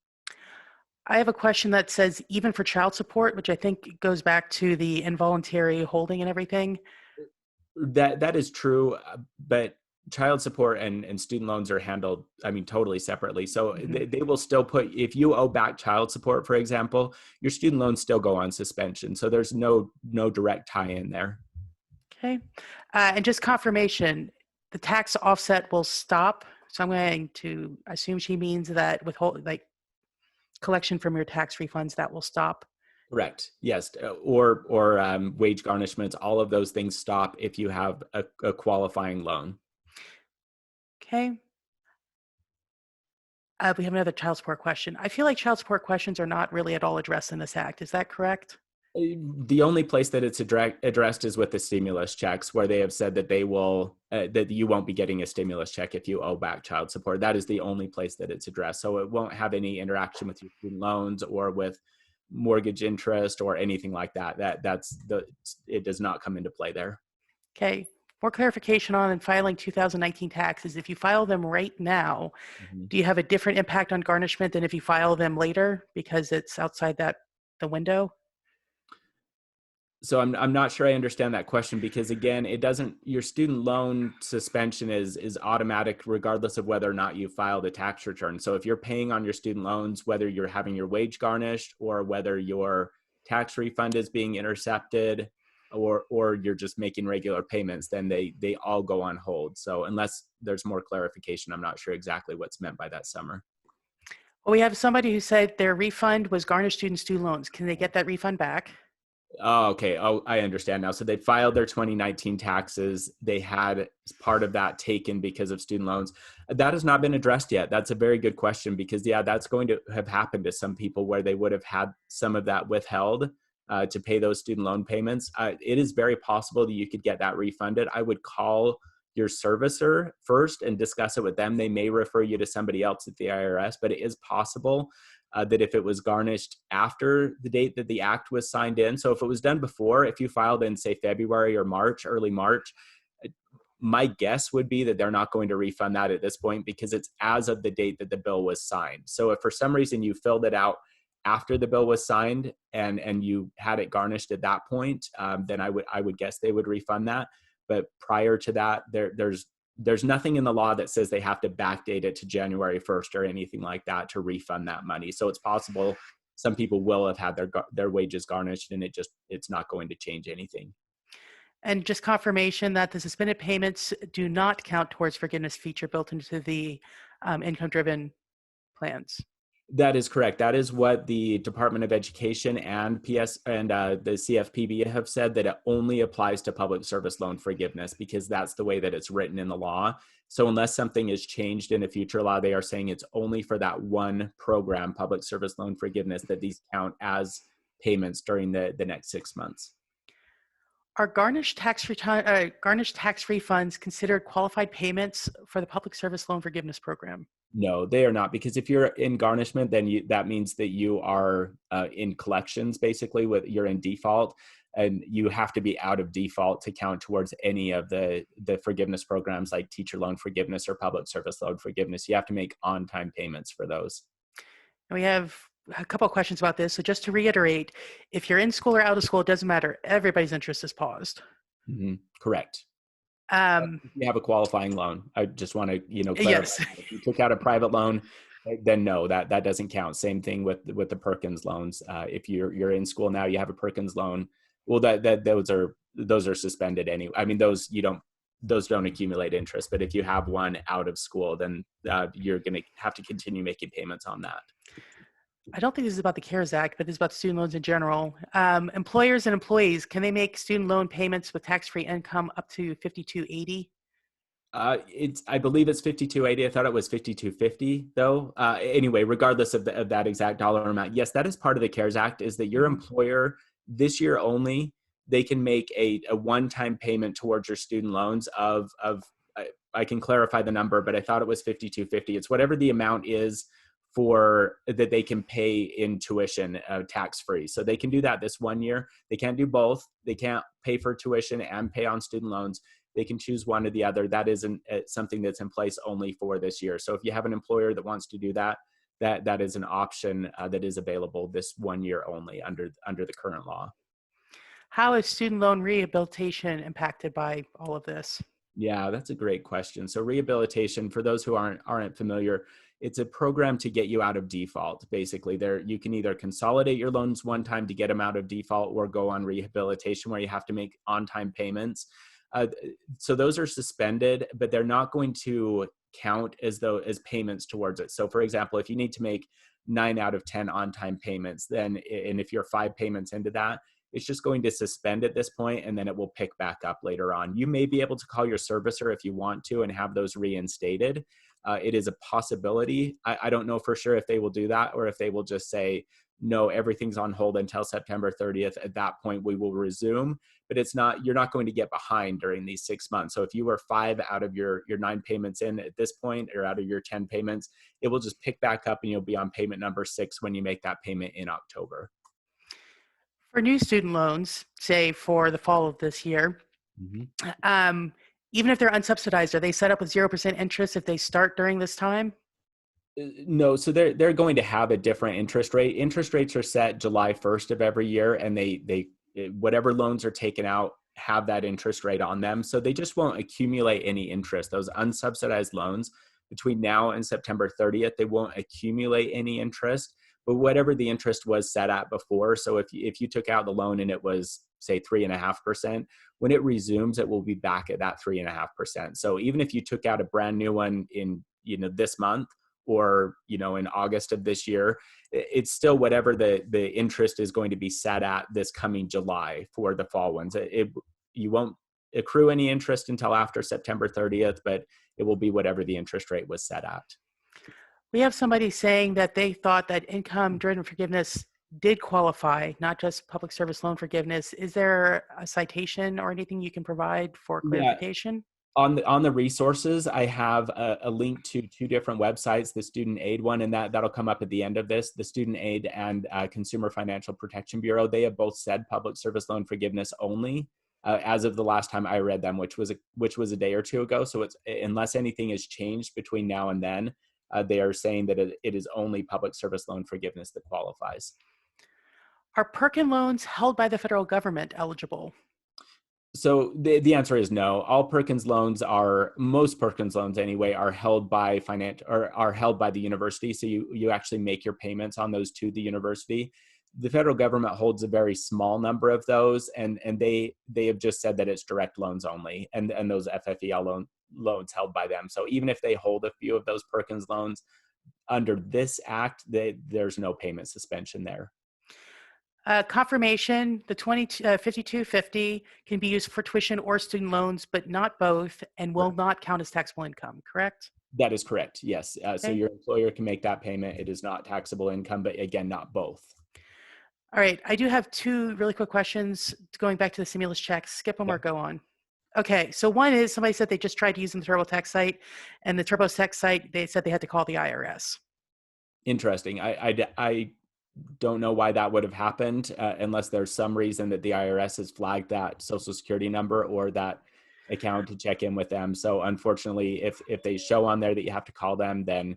I have a question that says even for child support, which I think goes back to the involuntary holding and everything. That is true, but child support and student loans are handled, I mean, totally separately. So Mhm. they will still put, if you owe back child support, for example, your student loans still go on suspension. So there's no direct tie in there. Okay. And just confirmation, the tax offset will stop. So I'm going to assume she means that withhold, like collection from your tax refunds, that will stop. Correct. Yes. Or wage garnishments. All of those things stop if you have a qualifying loan. Okay. We have another child support question. I feel like child support questions are not really at all addressed in this act. Is that correct? The only place that it's addressed is with the stimulus checks, where they have said that they will that you won't be getting a stimulus check if you owe back child support. That is the only place that it's addressed. So it won't have any interaction with your student loans or with mortgage interest or anything like that. It does not come into play there. Okay. For clarification on filing 2019 taxes, if you file them right now, Mhm. do you have a different impact on garnishment than if you file them later because it's outside the window? So I'm not sure I understand that question, because again, it doesn't, your student loan suspension is automatic regardless of whether or not you filed a tax return. So if you're paying on your student loans, whether you're having your wage garnished or whether your tax refund is being intercepted, or you're just making regular payments, then they all go on hold. So unless there's more clarification, I'm not sure exactly what's meant by that summer. Well, we have somebody who said their refund was garnished student loans. Can they get that refund back? Oh, okay. Oh, I understand now. So they filed their 2019 taxes. They had part of that taken because of student loans. That has not been addressed yet. That's a very good question, because, yeah, that's going to have happened to some people where they would have had some of that withheld to pay those student loan payments. It is very possible that you could get that refunded. I would call your servicer first and discuss it with them. They may refer you to somebody else at the IRS, but it is possible that if it was garnished after the date that the act was signed in. So if it was done before, if you filed in, say, February or March, early March, my guess would be that they're not going to refund that at this point, because it's as of the date that the bill was signed. So if for some reason you filled it out after the bill was signed and you had it garnished at that point, then I would guess they would refund that. But prior to that, there's nothing in the law that says they have to backdate it to January 1st or anything like that to refund that money. So it's possible some people will have had their wages garnished, and it's not going to change anything. And just confirmation that the suspended payments do not count towards forgiveness feature built into the income-driven plans. That is correct. That is what the Department of Education and the CFPB have said, that it only applies to public service loan forgiveness, because that's the way that it's written in the law. So unless something is changed in a future law, they are saying it's only for that one program, public service loan forgiveness, that these count as payments during the next 6 months. Are garnished tax refunds considered qualified payments for the public service loan forgiveness program? No, they are not, because if you're in garnishment, then that means that you are in collections, basically, you're in default, and you have to be out of default to count towards any of the forgiveness programs like teacher loan forgiveness or public service loan forgiveness. You have to make on-time payments for those. And we have a couple of questions about this. So just to reiterate, if you're in school or out of school, it doesn't matter. Everybody's interest is paused. Correct. Um, If you have a qualifying loan, I just want to clarify. yes. If you took out a private loan, then no, that doesn't count. Same thing with the Perkins loans. If you're in school now, you have a Perkins loan. Well, those are suspended anyway. I mean, those don't accumulate interest. But if you have one out of school, then you're going to have to continue making payments on that. I don't think this is about the CARES Act, but this is about student loans in general. Employers and employees, can they make student loan payments with tax-free income up to $5,280? I believe it's 5280. I thought it was 5250 though. Anyway, regardless of that exact dollar amount, yes, that is part of the CARES Act, is that your employer this year only, they can make a one-time payment towards your student loans of I can clarify the number, but I thought it was 5250. It's whatever the amount is for that they can pay in tuition tax-free. So they can do that this one year. They can't do both. They can't pay for tuition and pay on student loans. They can choose one or the other. That isn't something that's in place only for this year. So if you have an employer that wants to do that, that is an option that is available this 1 year only under the current law. How is student loan rehabilitation impacted by all of this? Yeah, that's a great question. So rehabilitation, for those who aren't familiar, it's a program to get you out of default. Basically, there you can either consolidate your loans one time to get them out of default, or go on rehabilitation where you have to make on-time payments. Uh, so those are suspended, but they're not going to count as payments towards it. So, for example, if you need to make 9 out of 10 on-time payments, then and if you're 5 payments into that, it's just going to suspend at this point, and then it will pick back up later on. You may be able to call your servicer if you want to and have those reinstated. It is a possibility. I don't know for sure if they will do that, or if they will just say, no, everything's on hold until September 30th. At that point, we will resume. But you're not going to get behind during these 6 months. So if you were 5 out of your 9 payments in at this point, or out of your 10 payments, it will just pick back up, and you'll be on payment number 6 when you make that payment in October. For new student loans, say for the fall of this year, Mhm. um, even if they're unsubsidized, are they set up with 0% interest if they start during this time? No, so they're going to have a different interest rate. Interest rates are set July 1st of every year, and they whatever loans are taken out have that interest rate on them. So they just won't accumulate any interest. Those unsubsidized loans between now and September 30th, they won't accumulate any interest. But whatever the interest was set at before, so if you took out the loan and it was, say, 3.5%, when it resumes, it will be back at that 3.5%. So even if you took out a brand new one in this month, or in August of this year, it's still whatever the interest is going to be set at this coming July for the fall ones. You won't accrue any interest until after September 30th, but it will be whatever the interest rate was set at. We have somebody saying that they thought that income-driven forgiveness did qualify, not just public service loan forgiveness. Is there a citation or anything you can provide for Yeah, clarification? on the resources, I have a link to 2 different websites, the student aid one, and that'll come up at the end of this. The student aid and Consumer Financial Protection Bureau, they have both said public service loan forgiveness only, as of the last time I read them, which was a day or two ago. So it's, unless anything has changed between now and then, they are saying that it is only public service loan forgiveness that qualifies. Are Perkin loans held by the federal government eligible? So the answer is no. Most Perkins loans anyway, are held by are held by the university. So you actually make your payments on those to the university. The federal government holds a very small number of those, and they have just said that it's direct loans only, and those FFEL loans held by them. So even if they hold a few of those Perkins loans under this act, there's no payment suspension there. Confirmation, the 5250 can be used for tuition or student loans, but not both, and will not count as taxable income, correct? That is correct. Yes. So Okay. your employer can make that payment. It is not taxable income, but again, not both. All right. I do have 2 really quick questions going back to the stimulus checks. Skip them Yeah. or go on. Okay. So one is somebody said they just tried to use the TurboTax site, and the TurboTax site, they said they had to call the IRS. Interesting. I don't know why that would have happened, unless there's some reason that the IRS has flagged that social security number or that account to check in with them. So unfortunately, if they show on there that you have to call them, then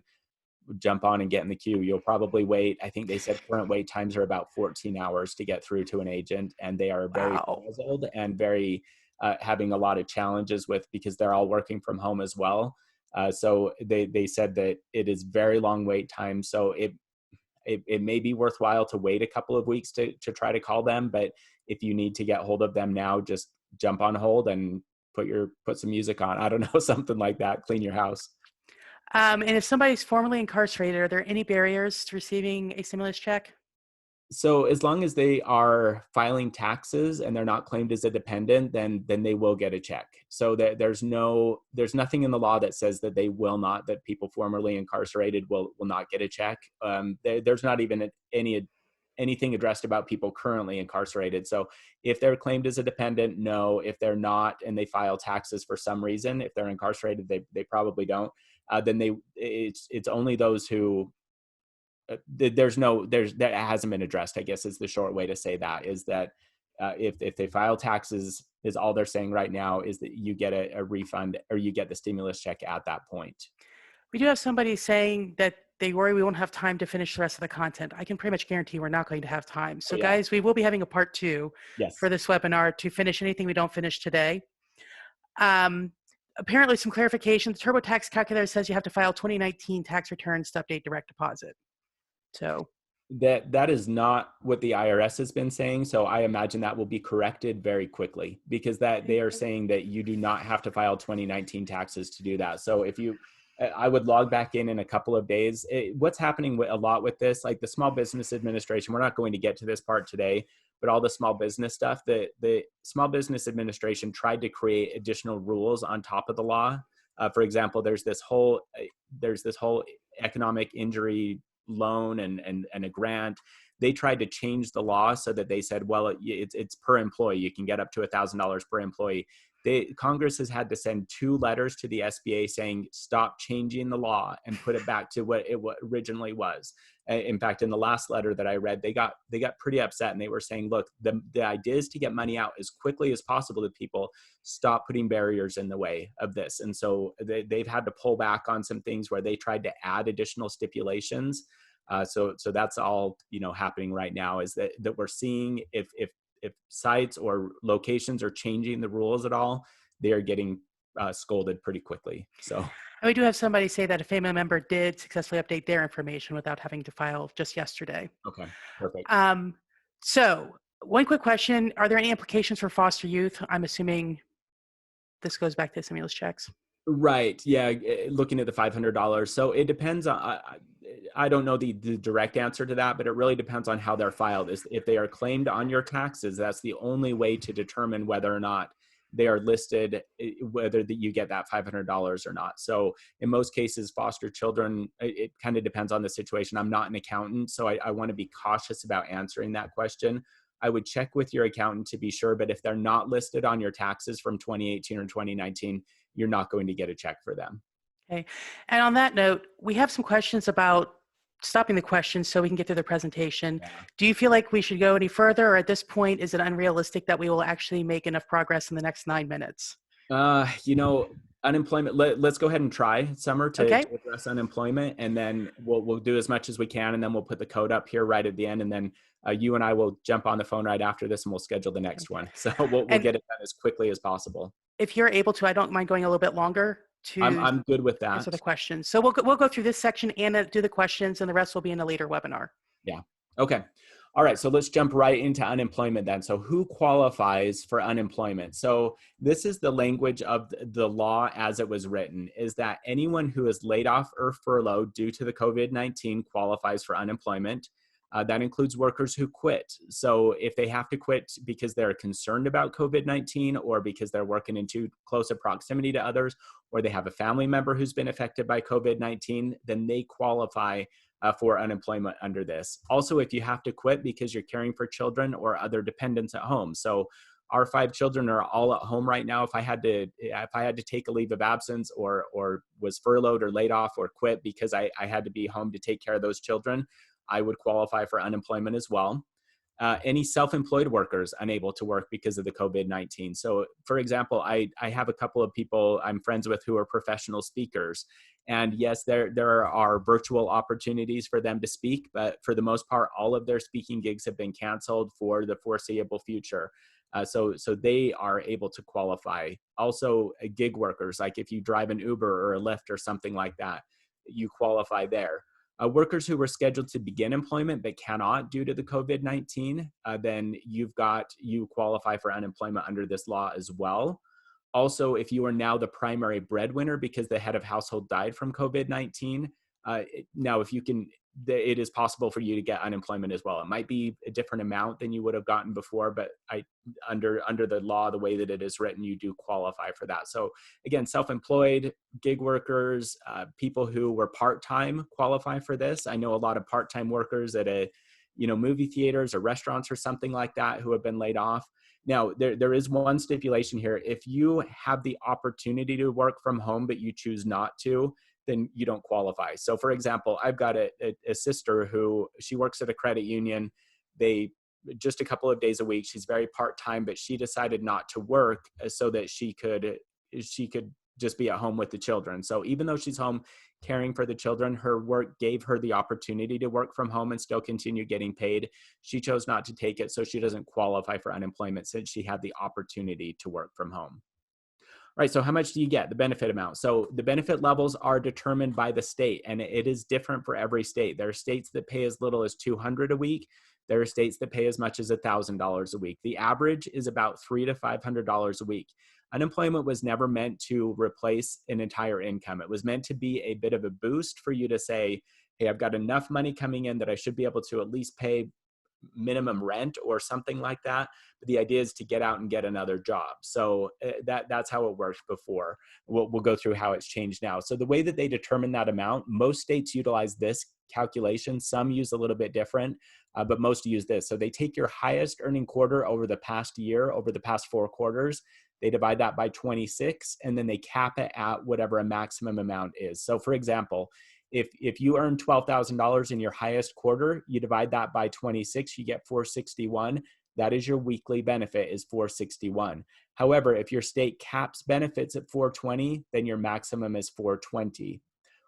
jump on and get in the queue. You'll probably wait. I think they said current wait times are about 14 hours to get through to an agent, and they are very Wow. frazzled and very having a lot of challenges with, because they're all working from home as well. So they said that it is very long wait time. So it may be worthwhile to wait a couple of weeks to try to call them. But if you need to get hold of them now, just jump on hold and put some music on. I don't know, something like that. Clean your house. And if somebody's formerly incarcerated, are there any barriers to receiving a stimulus check? So as long as they are filing taxes and they're not claimed as a dependent, then they will get a check. So there's nothing in the law that says that that people formerly incarcerated will not get a check. There's not even anything addressed about people currently incarcerated. So if they're claimed as a dependent, no. If they're not and they file taxes for some reason, if they're incarcerated, they probably don't. Then it's only those who that hasn't been addressed, I guess, is the short way to say that, is that if they file taxes, is all they're saying right now, is that you get a refund, or you get the stimulus check at that point. We do have somebody saying that they worry we won't have time to finish the rest of the content. I can pretty much guarantee we're not going to have time. Oh, So yeah. guys, we will be having a part 2 Yes. for this webinar to finish anything we don't finish today. Um, apparently some clarification. The TurboTax calculator says you have to file 2019 tax returns to update direct deposit. So That is not what the IRS has been saying. So I imagine that will be corrected very quickly, because that they are saying that you do not have to file 2019 taxes to do that. So if you, I would log back in a couple of days. What's happening a lot with this, like the Small Business Administration, we're not going to get to this part today, but all the small business stuff, the Small Business Administration tried to create additional rules on top of the law. For example, there's this whole economic injury loan and a grant. They tried to change the law so that they said, well, it's per employee. You can get up to $1,000 per employee. Congress has had to send 2 letters to the SBA saying, stop changing the law and put it back to what it originally was. In fact, in the last letter that I read, they got pretty upset, and they were saying, look, the idea is to get money out as quickly as possible to people. Stop putting barriers in the way of this. And so they've had to pull back on some things where they tried to add additional stipulations. So that's all happening right now, is that we're seeing if sites or locations are changing the rules at all, they are getting scolded pretty quickly. So, and we do have somebody say that a family member did successfully update their information without having to file just yesterday. okay, perfect. So one quick question: are there any implications for foster youth? I'm assuming this goes back to stimulus checks. Right. Yeah. Looking at the $500. So it depends on, I don't know the direct answer to that, but it really depends on how they're filed. If they are claimed on your taxes, that's the only way to determine whether or not they are listed, whether that you get that $500 or not. So in most cases, foster children, it kind of depends on the situation. I'm not an accountant, so I want to be cautious about answering that question. I would check with your accountant to be sure, but if they're not listed on your taxes from 2018 or 2019, you're not going to get a check for them. Okay. And on that note, we have some questions about stopping the questions so we can get through the presentation. Yeah. Do you feel like we should go any further, or at this point, is it unrealistic that we will actually make enough progress in the next 9 minutes? Unemployment. Let's go ahead and try, Summer, to Okay. address unemployment, and then we'll do as much as we can, and then we'll put the code up here right at the end, and then you and I will jump on the phone right after this, and we'll schedule the next one. So we'll And get it done as quickly as possible. if you're able to, I don't mind going a little bit longer to I'm good with answer that. the questions. So we'll go through this section and do the questions, and the rest will be in a later webinar. Yeah. Okay. All right. So let's jump right into unemployment then. So who qualifies for unemployment? So this is the language of the law as it was written, is that anyone who is laid off or furloughed due to the COVID-19 qualifies for unemployment. That includes workers who quit. So if they have to quit because they're concerned about COVID-19, or because they're working in too close a proximity to others, or they have a family member who's been affected by COVID-19, then they qualify for unemployment under this. Also, if you have to quit because you're caring for children or other dependents at home. So our 5 children are all at home right now. If I had to take a leave of absence, or was furloughed or laid off or quit because I had to be home to take care of those children, I would qualify for unemployment as well. Any self-employed workers unable to work because of the COVID-19. So for example, I have a couple of people I'm friends with who are professional speakers. And yes, there are virtual opportunities for them to speak, but for the most part, all of their speaking gigs have been canceled for the foreseeable future. So they are able to qualify. Also, gig workers, like if you drive an Uber or a Lyft or something like that, you qualify there. Workers who were scheduled to begin employment but cannot due to the COVID-19, then you qualify for unemployment under this law as well. Also, if you are now the primary breadwinner because the head of household died from COVID-19, now if you can, it is possible for you to get unemployment as well. It might be a different amount than you would have gotten before, but under the law, the way that it is written, you do qualify for that. So again, self-employed, gig workers, people who were part-time qualify for this. I know a lot of part-time workers at movie theaters or restaurants or something like that who have been laid off. Now, there is one stipulation here. If you have the opportunity to work from home, but you choose not to, then you don't qualify. So for example, I've got a sister who, she works at a credit union. They just a couple of days a week. She's very part-time, but she decided not to work so that she could just be at home with the children. So even though she's home caring for the children, her work gave her the opportunity to work from home and still continue getting paid. She chose not to take it, so she doesn't qualify for unemployment since she had the opportunity to work from home. Right. So how much do you get? The benefit amount. So the benefit levels are determined by the state, and it is different for every state. There are states that pay as little as $200 a week. There are states that pay as much as $1,000 a week. The average is about $300 to $500 a week. Unemployment was never meant to replace an entire income. It was meant to be a bit of a boost for you to say, hey, I've got enough money coming in that I should be able to at least pay minimum rent or something like that. But the idea is to get out and get another job. So that's how it worked before. We'll go through how it's changed now. So the way that they determine that amount, most states utilize this calculation. Some use a little bit different, but most use this. So they take your highest earning quarter over the past year, over the past 4 quarters. They divide that by 26, and then they cap it at whatever a maximum amount is. So for example, if you earn $12,000 in your highest quarter, you divide that by 26, you get 461. That is your weekly benefit, is 461. However, if your state caps benefits at 420, then your maximum is 420.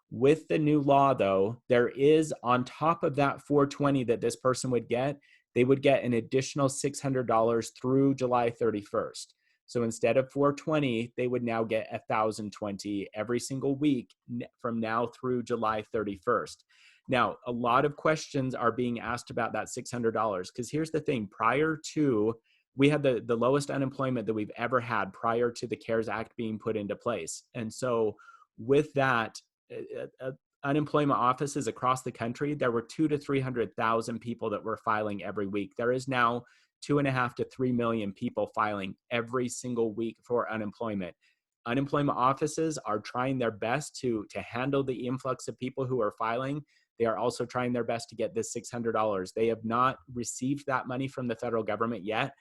With the new law, though, there is, on top of that 420 that this person would get, they would get an additional $600 through July 31st. So instead of 420, they would now get 1,020 every single week from now through July 31st. Now, a lot of questions are being asked about that $600, because here's the thing. Prior to, we had the lowest unemployment that we've ever had prior to the CARES Act being put into place. And so with that, unemployment offices across the country, there were 200,000 to 300,000 people that were filing every week. There is now 2.5 to 3 million people filing every single week for unemployment. Unemployment offices are trying their best to handle the influx of people who are filing. They are also trying their best to get this $600. They have not received that money from the federal government yet.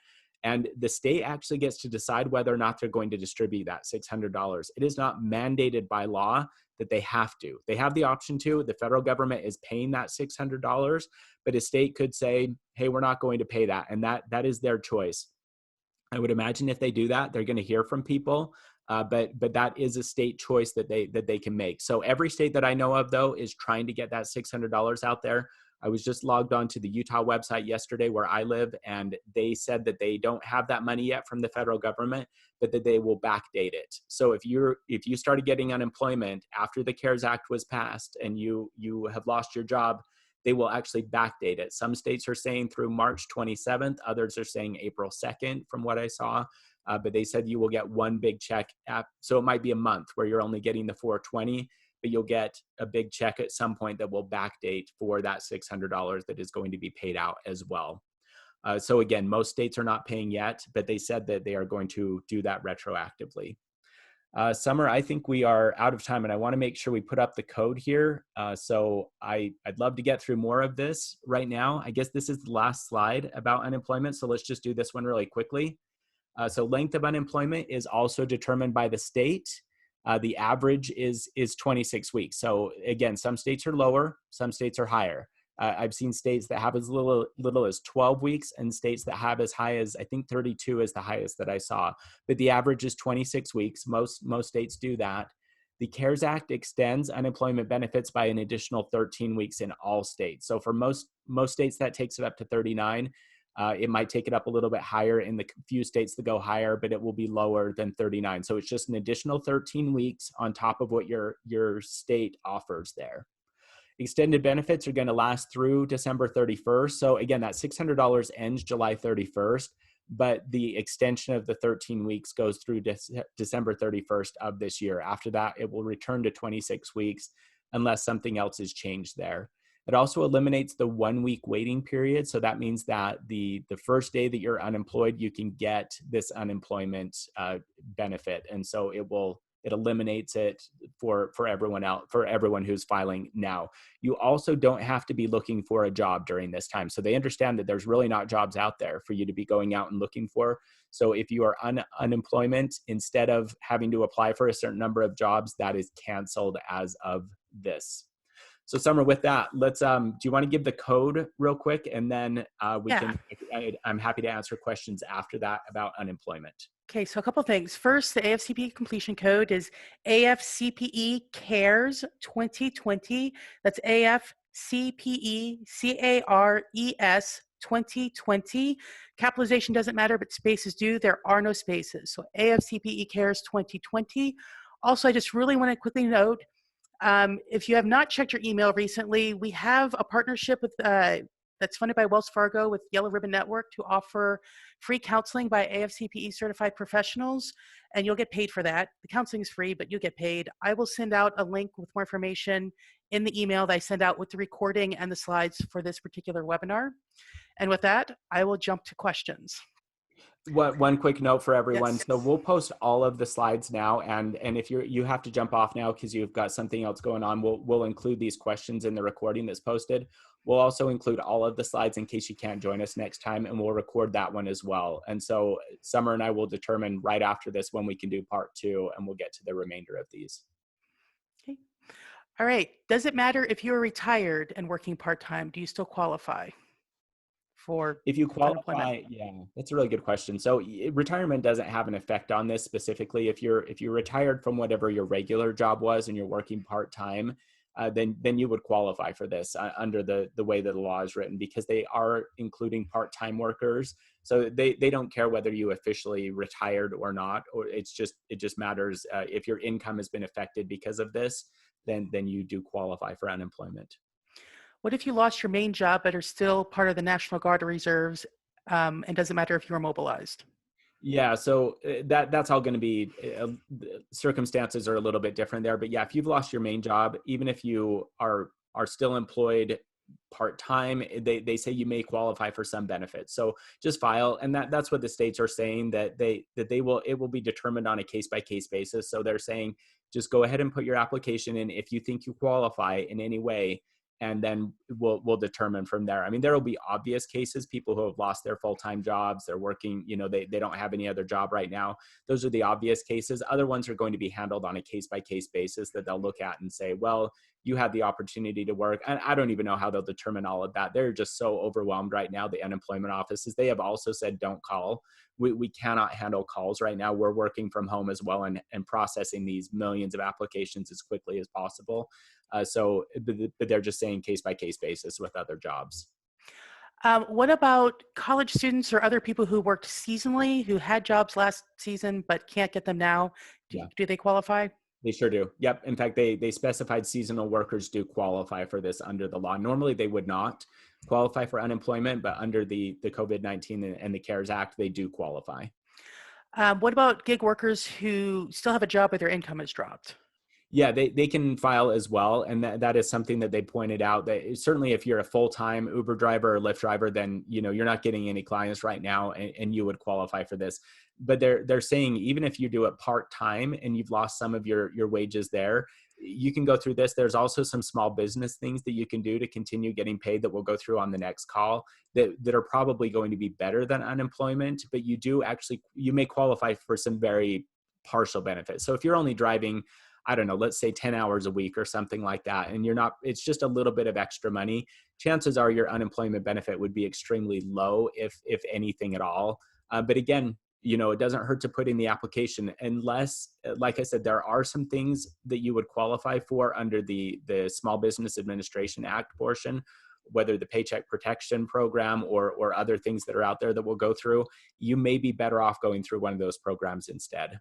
And the state actually gets to decide whether or not they're going to distribute that $600. It is not mandated by law that they have to. They have the option to. The federal government is paying that $600, but a state could say, hey, we're not going to pay that. And that is their choice. I would imagine if they do that, they're going to hear from people. But that is a state choice that they can make. So every state that I know of, though, is trying to get that $600 out there. I was just logged on to the Utah website yesterday where I live, and they said that they don't have that money yet from the federal government, but that they will backdate it. So if you started getting unemployment after the CARES Act was passed and you have lost your job, they will actually backdate it. Some states are saying through March 27th, others are saying April 2nd from what I saw. But they said you will get one big check. So it might be a month where you're only getting the 420, but you'll get a big check at some point that will backdate for that $600 that is going to be paid out as well. So again, most states are not paying yet, but they said that they are going to do that retroactively. Summer, I think we are out of time, and I want to make sure we put up the code here. So I'd love to get through more of this right now. I guess this is the last slide about unemployment, so let's just do this one really quickly. So length of unemployment is also determined by the state. The average is 26 weeks. So again, some states are lower, some states are higher. I've seen states that have as little as 12 weeks and states that have as high as, I think 32 is the highest that I saw. But the average is 26 weeks. Most states do that. The CARES Act extends unemployment benefits by an additional 13 weeks in all states. So for most states, that takes it up to 39. It might take it up a little bit higher in the few states that go higher, but it will be lower than 39. So it's just an additional 13 weeks on top of what your state offers there. Extended benefits are going to last through December 31st. So again, that $600 ends July 31st, but the extension of the 13 weeks goes through December 31st of this year. After that, it will return to 26 weeks unless something else is changed there. It also eliminates the 1 week waiting period. So that means that the first day that you're unemployed, you can get this unemployment benefit. And so it eliminates it for everyone else, for everyone who's filing now. You also don't have to be looking for a job during this time. So they understand that there's really not jobs out there for you to be going out and looking for. So if you are unemployment, instead of having to apply for a certain number of jobs, that is canceled as of this. So Summer, with that, let's, do you want to give the code real quick? And then I'm happy to answer questions after that about unemployment. Okay, so a couple things. First, the AFCPE completion code is AFCPE CARES 2020. That's AFCPE CARES 2020. Capitalization doesn't matter, but spaces do. There are no spaces. So AFCPE Cares 2020. Also, I just really want to quickly note, if you have not checked your email recently, we have a partnership with that's funded by Wells Fargo with Yellow Ribbon Network to offer free counseling by AFCPE Certified Professionals, and you'll get paid for that. The counseling is free, but you get paid. I will send out a link with more information in the email that I send out with the recording and the slides for this particular webinar. And with that, I will jump to questions. One quick note for everyone. Yes. So we'll post all of the slides now, and if you have to jump off now because you've got something else going on, we'll include these questions in the recording that's posted. We'll also include all of the slides in case you can't join us next time, and we'll record that one as well. And so Summer and I will determine right after this when we can do part 2, and we'll get to the remainder of these. Okay. All right. Does it matter if you're retired and working part-time? Do you still qualify for If you unemployment? qualify, yeah, that's a really good question. So retirement doesn't have an effect on this specifically. If you're retired from whatever your regular job was and you're working part-time, then you would qualify for this under the way that the law is written, because they are including part-time workers. So they don't care whether you officially retired or not, or it just matters if your income has been affected because of this, then you do qualify for unemployment. What if you lost your main job but are still part of the National Guard or Reserves, and doesn't matter if you were mobilized? Yeah, so that's all going to be circumstances are a little bit different there, but yeah, if you've lost your main job, even if you are still employed part time, they say you may qualify for some benefits. So just file, and that's what the states are saying, that it will be determined on a case by case basis. So they're saying just go ahead and put your application in if you think you qualify in any way, and then we'll determine from there. I mean, there will be obvious cases, people who have lost their full-time jobs, they're working, they don't have any other job right now. Those are the obvious cases. Other ones are going to be handled on a case-by-case basis that they'll look at and say, well, you had the opportunity to work. And I don't even know how they'll determine all of that. They're just so overwhelmed right now, the unemployment offices. They have also said, don't call. We cannot handle calls right now. We're working from home as well, and processing these millions of applications as quickly as possible. But they're just saying case by case basis with other jobs. What about college students or other people who worked seasonally, who had jobs last season but can't get them now? Yeah, Do they qualify? they sure do. Yep. In fact, they specified seasonal workers do qualify for this under the law. Normally, they would not qualify for unemployment, but under the COVID-19 and the CARES Act, they do qualify. What about gig workers who still have a job but their income has dropped? Yeah, they can file as well. And that is something that they pointed out, that certainly if you're a full-time Uber driver or Lyft driver, then you're not getting any clients right now, and you would qualify for this. But they're saying even if you do it part-time and you've lost some of your wages there, you can go through this. There's also some small business things that you can do to continue getting paid that we'll go through on the next call that are probably going to be better than unemployment, but you may qualify for some very partial benefits. So if you're only driving, I don't know, let's say 10 hours a week or something like that, and it's just a little bit of extra money, chances are your unemployment benefit would be extremely low, if anything at all. But again, it doesn't hurt to put in the application, unless, like I said, there are some things that you would qualify for under the Small Business Administration Act portion, whether the Paycheck Protection Program or other things that are out there that we'll go through. You may be better off going through one of those programs instead.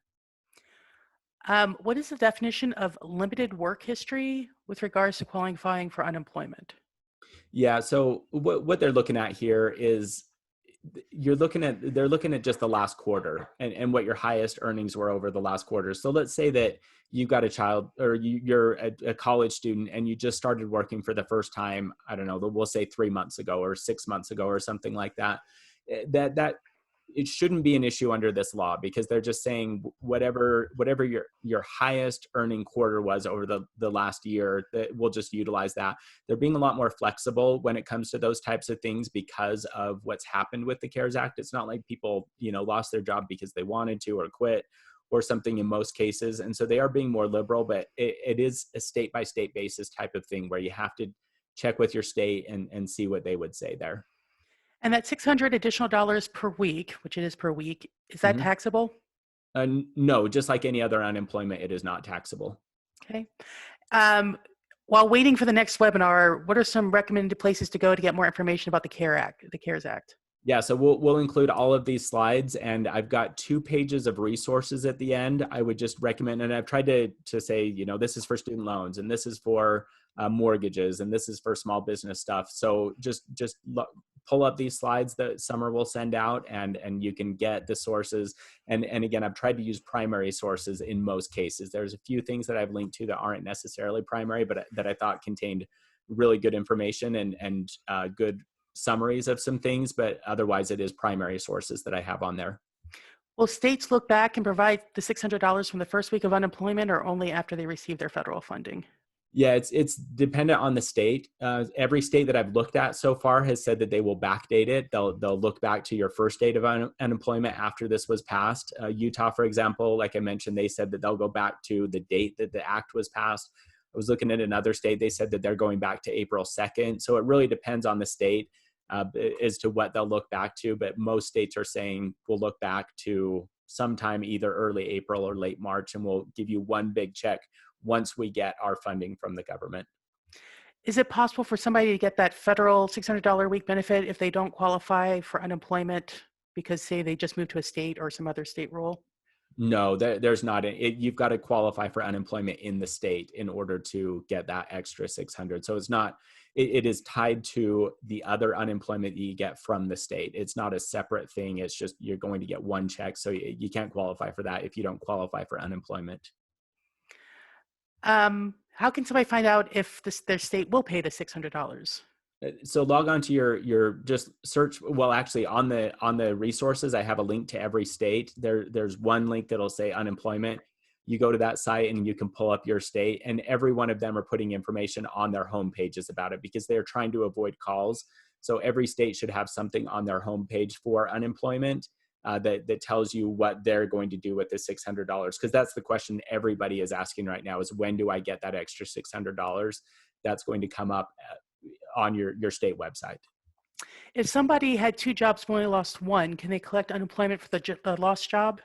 What is the definition of limited work history with regards to qualifying for unemployment? Yeah, so what they're looking at here is they're looking at just the last quarter, and what your highest earnings were over the last quarter. So let's say that you've got a child, or you're a college student, and you just started working for the first time, I don't know, we'll say 3 months ago or 6 months ago or something like that. That it shouldn't be an issue under this law, because they're just saying whatever your highest earning quarter was over the last year, that we'll just utilize that. They're being a lot more flexible when it comes to those types of things because of what's happened with the CARES Act. It's not like people lost their job because they wanted to or quit or something in most cases. And so they are being more liberal, but it is a state by state basis type of thing where you have to check with your state and see what they would say there. And that $600 additional per week, which it is per week, is that Mm-hmm. taxable? No, just like any other unemployment, it is not taxable. Okay. Um, While waiting for the next webinar, what are some recommended places to go to get more information about the CARES Act? Yeah, so we'll include all of these slides, and I've got 2 pages of resources at the end. I would just recommend, and I've tried to say, this is for student loans, and this is for mortgages, and this is for small business stuff. So just pull up these slides that Summer will send out, and you can get the sources. And again, I've tried to use primary sources in most cases. There's a few things that I've linked to that aren't necessarily primary, but that I thought contained really good information and good summaries of some things, but otherwise it is primary sources that I have on there. Will states look back and provide the $600 from the first week of unemployment or only after they receive their federal funding? Yeah, it's dependent on the state. Every state that I've looked at so far has said that they will backdate it. They'll look back to your first date of unemployment after this was passed. Utah, for example, like I mentioned, they said that they'll go back to the date that the act was passed. I was looking at another state. They said that they're going back to April 2nd. So it really depends on the state as to what they'll look back to. But most states are saying we'll look back to sometime either early April or late March, and we'll give you one big check once we get our funding from the government. Is it possible for somebody to get that federal $600 a week benefit if they don't qualify for unemployment because, say, they just moved to a state or some other state rule? No, there's not. You've got to qualify for unemployment in the state in order to get that extra 600. So it's not. It is tied to the other unemployment that you get from the state. It's not a separate thing. It's just you're going to get one check. So you can't qualify for that if you don't qualify for unemployment. How can somebody find out if their state will pay the $600? So log on to your just search. Well, actually, on the resources, I have a link to every state. There's one link that'll say unemployment. You go to that site and you can pull up your state, and every one of them are putting information on their home pages about it because they're trying to avoid calls. So every state should have something on their homepage for unemployment that tells you what they're going to do with the $600, because that's the question everybody is asking right now: is when do I get that extra $600? That's going to come up on your state website. If somebody had 2 jobs but only lost one, can they collect unemployment for the lost job,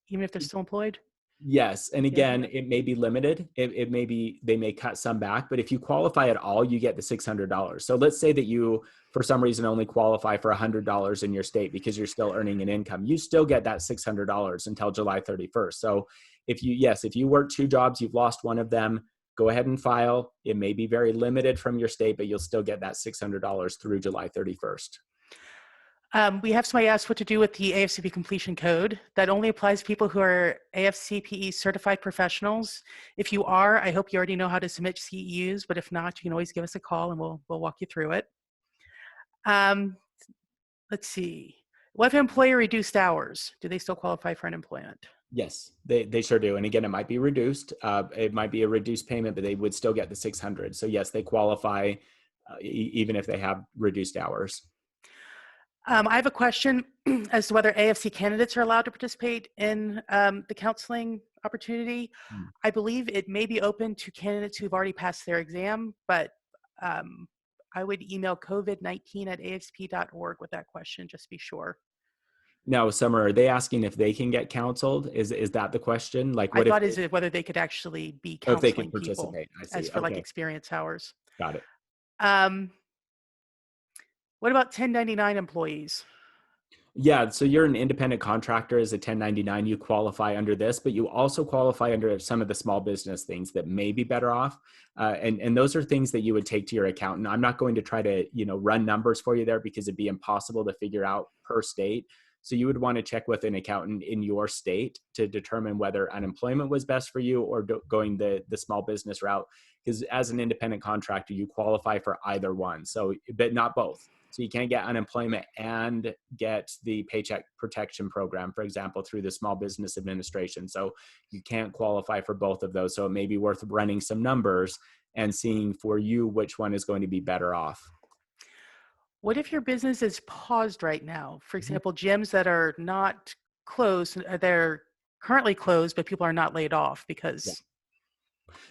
even if they're still employed? Yes. And Yeah. again, it may be limited. It may be, they may cut some back, but if you qualify at all, you get the $600. So let's say that you, for some reason, only qualify for $100 in your state because you're still earning an income. You still get that $600 until July 31st. So if you work 2 jobs, you've lost one of them, go ahead and file. It may be very limited from your state, but you'll still get that $600 through July 31st. We have somebody ask what to do with the AFCP completion code. That only applies to people who are AFCPE Certified Professionals. If you are, I hope you already know how to submit CEUs, but if not, you can always give us a call and we'll walk you through it. Let's see. What if an employer reduced hours? Do they still qualify for unemployment? Yes, they sure do. And again, it might be reduced. It might be a reduced payment, but they would still get the 600. So yes, they qualify even if they have reduced hours. I have a question as to whether AFC candidates are allowed to participate in the counseling opportunity. I believe it may be open to candidates who've already passed their exam, but I would email covid19@afcp.org with that question, just to be sure. Now, Summer, are they asking if they can get counseled? Is that the question? Like, I what if thought is it whether they could actually be if they can counseling people participate? I as see. for like Okay, experience hours. got it. Um, what about 1099 employees? Yeah, so you're an independent contractor as a 1099, you qualify under this, but you also qualify under some of the small business things that may be better off. And those are things that you would take to your accountant. I'm not going to try to, run numbers for you there because it'd be impossible to figure out per state. So you would want to check with an accountant in your state to determine whether unemployment was best for you or going the small business route. Because as an independent contractor, you qualify for either one. So, but not both. So you can't get unemployment and get the Paycheck Protection Program, for example, through the Small Business Administration. So you can't qualify for both of those. So it may be worth running some numbers and seeing for you which one is going to be better off. What if your business is paused right now? For example, gyms that are not closed, they're currently closed, but people are not laid off Yeah. because.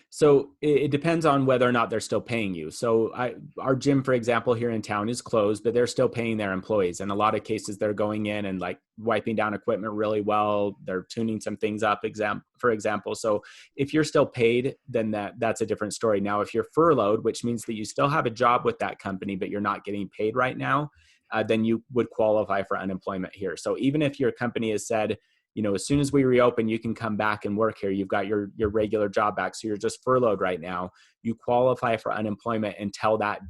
So it depends on whether or not they're still paying you. So our gym, for example, here in town is closed, but they're still paying their employees. In a lot of cases, they're going in and like wiping down equipment really well. They're tuning some things up, for example. So if you're still paid, then that's a different story. Now, if you're furloughed, which means that you still have a job with that company, but you're not getting paid right now, then you would qualify for unemployment here. So even if your company has said, as soon as we reopen, you can come back and work here. You've got your regular job back. So you're just furloughed right now. You qualify for unemployment until that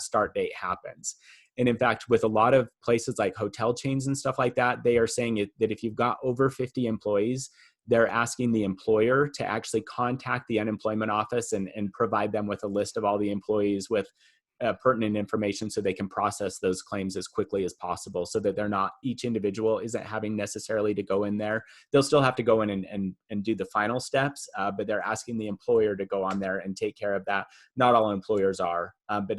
start date happens. And in fact, with a lot of places like hotel chains and stuff like that, they are saying that if you've got over 50 employees, they're asking the employer to actually contact the unemployment office and provide them with a list of all the employees with pertinent information so they can process those claims as quickly as possible, so that each individual isn't having necessarily to go in there. They'll still have to go in and do the final steps, but they're asking the employer to go on there and take care of that. Not all employers are, but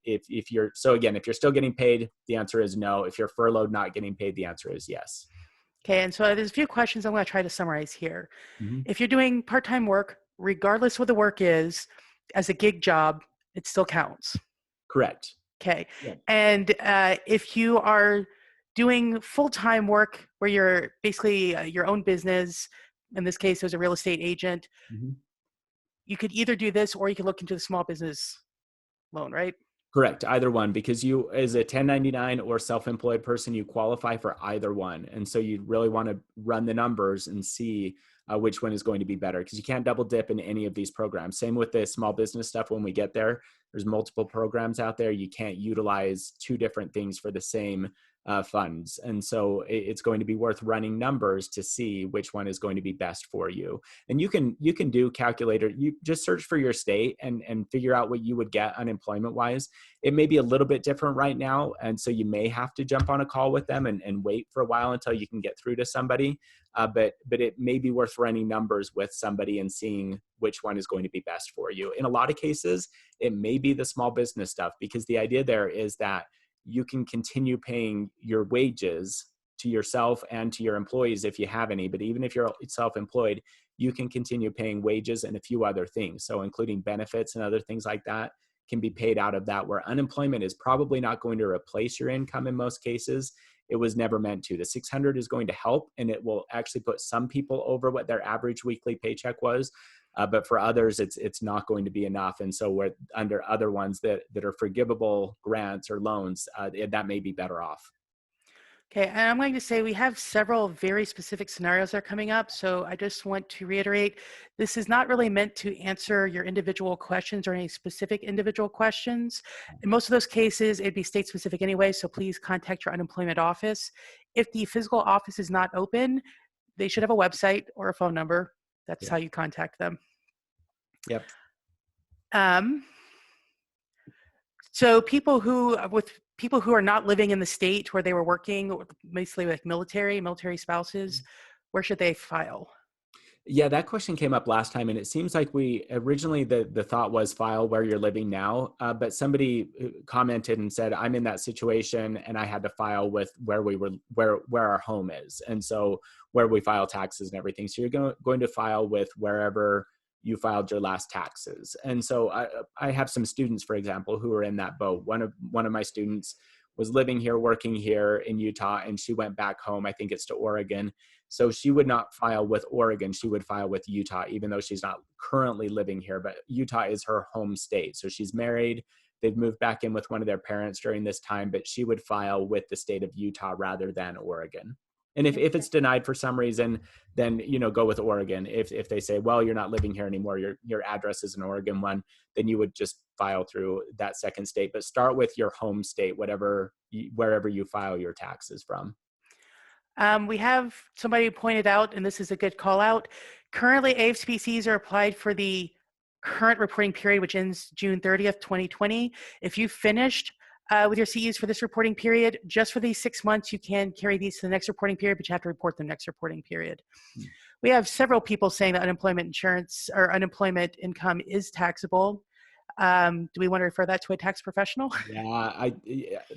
if you're still getting paid, the answer is no. If you're furloughed, not getting paid, the answer is yes. Okay, and so there's a few questions I'm going to try to summarize here. Mm-hmm. If you're doing part-time work, regardless what the work is, as a gig job, it still counts. Correct. Okay. Yeah. And if you are doing full-time work where you're basically your own business, in this case, there's a real estate agent, Mm-hmm. you could either do this or you could look into the small business loan, right? Correct. Either one, because you, as a 1099 or self-employed person, you qualify for either one. And so you really want to run the numbers and see which one is going to be better, because you can't double dip in any of these programs. Same with the small business stuff. When we get there, there's multiple programs out there. You can't utilize two different things for the same funds. And so it's going to be worth running numbers to see which one is going to be best for you. And you can do calculator. You just search for your state and figure out what you would get unemployment wise. It may be a little bit different right now. And so you may have to jump on a call with them and wait for a while until you can get through to somebody. But it may be worth running numbers with somebody and seeing which one is going to be best for you. In a lot of cases, it may be the small business stuff, because the idea there is that you can continue paying your wages to yourself and to your employees if you have any. But even if you're self-employed, you can continue paying wages and a few other things. So including benefits and other things like that can be paid out of that, where unemployment is probably not going to replace your income in most cases. It was never meant to. The 600 is going to help, and it will actually put some people over what their average weekly paycheck was. But for others, it's not going to be enough. And so we're under other ones that are forgivable grants or loans, that may be better off. Okay, and I'm going to say we have several very specific scenarios that are coming up. So I just want to reiterate, this is not really meant to answer your individual questions or any specific individual questions. In most of those cases, it'd be state specific anyway, so please contact your unemployment office. If the physical office is not open, they should have a website or a phone number. That's how you contact them. Yep. So people who are not living in the state where they were working, basically like military spouses, where should they file? Yeah, that question came up last time, and it seems like we originally the thought was file where you're living now, but somebody commented and said, I'm in that situation and I had to file with where our home is, and so where we file taxes and everything. So you're going to file with wherever you filed your last taxes. And so I have some students, for example, who are in that boat. One of my students was living here, working here in Utah, and she went back home. I think it's to Oregon. So she would not file with Oregon. She would file with Utah, even though she's not currently living here. But Utah is her home state. So she's married. They've moved back in with one of their parents during this time, but she would file with the state of Utah rather than Oregon. And if it's denied for some reason, then, go with Oregon. If they say, well, you're not living here anymore, your address is an Oregon one, then you would just file through that second state. But start with your home state, wherever you file your taxes from. We have somebody pointed out, and this is a good call out. Currently, AFCPEs are applied for the current reporting period, which ends June 30th, 2020. If you finished with your CEs for this reporting period, just for these 6 months, you can carry these to the next reporting period, but you have to report them next reporting period. We have several people saying that unemployment insurance or unemployment income is taxable. Do we want to refer that to a tax professional? Yeah,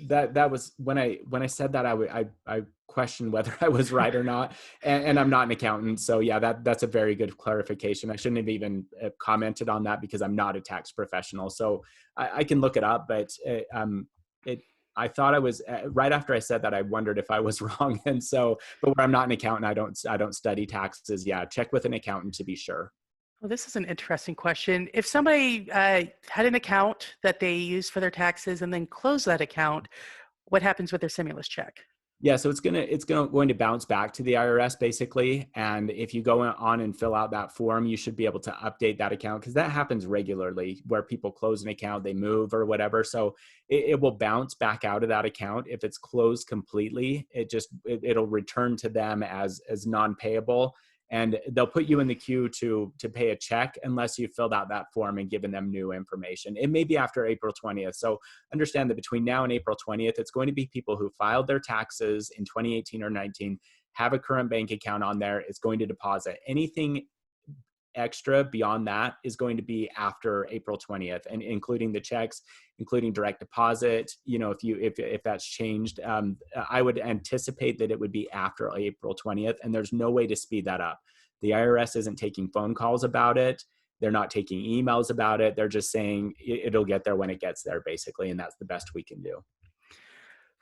that was when I said that I questioned whether I was right or not, and I'm not an accountant, so yeah, that's a very good clarification. I shouldn't have even commented on that because I'm not a tax professional, so I can look it up, but it I thought I was right after I said that I wondered if I was wrong, and so but where I'm not an accountant, I don't study taxes. Yeah, check with an accountant to be sure. Well, this is an interesting question. If somebody had an account that they use for their taxes and then close that account, what happens with their stimulus check? Yeah, so going to bounce back to the IRS basically, and if you go on and fill out that form, you should be able to update that account because that happens regularly where people close an account, they move or whatever. So it will bounce back out of that account if it's closed completely. It'll return to them as non-payable, and they'll put you in the queue to pay a check unless you filled out that form and given them new information. It may be after April 20th. So understand that between now and April 20th, it's going to be people who filed their taxes in 2018 or 19, have a current bank account on there. It's going to deposit. Anything extra beyond that is going to be after April 20th, and including the checks, including direct deposit. You know, if that's changed, I would anticipate that it would be after April 20th, and there's no way to speed that up. The IRS isn't taking phone calls about it. They're not taking emails about it. They're just saying it'll get there when it gets there, basically, and that's the best we can do.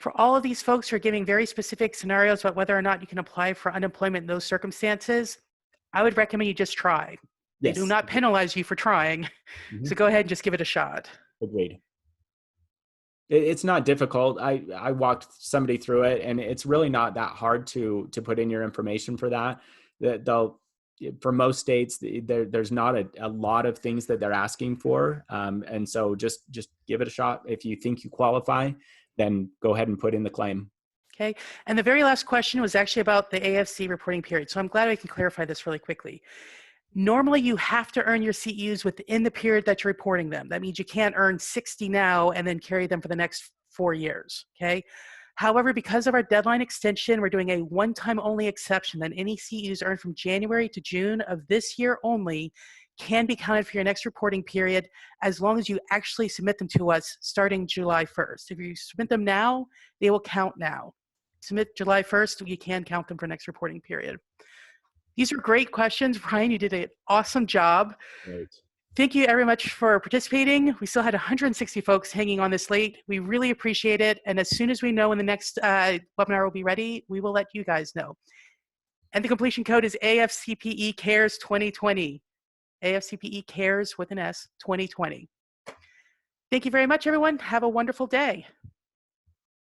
For all of these folks who are giving very specific scenarios about whether or not you can apply for unemployment in those circumstances, I would recommend you just try. They do Yes. not penalize you for trying. So go ahead and just give it a shot. Agreed. It's not difficult. I walked somebody through it, and it's really not that hard to put in your information for that. They'll for most states there's not a lot of things that they're asking for, and so just give it a shot. If you think you qualify, then go ahead and put in the claim. Okay. And the very last question was actually about the AFC reporting period. So I'm glad I can clarify this really quickly. Normally, you have to earn your CEUs within the period that you're reporting them. That means you can't earn 60 now and then carry them for the next 4 years, okay? However, because of our deadline extension, we're doing a one-time only exception that any CEUs earned from January to June of this year only can be counted for your next reporting period as long as you actually submit them to us starting July 1st. If you submit them now, they will count now. Submit July 1st, you can count them for next reporting period. These are great questions. Brian, you did an awesome job. Right. Thank you very much for participating. We still had 160 folks hanging on this late. We really appreciate it. And as soon as we know when the next webinar will be ready, we will let you guys know. And the completion code is AFCPE Cares 2020. AFCPE Cares with an S 2020. Thank you very much, everyone. Have a wonderful day.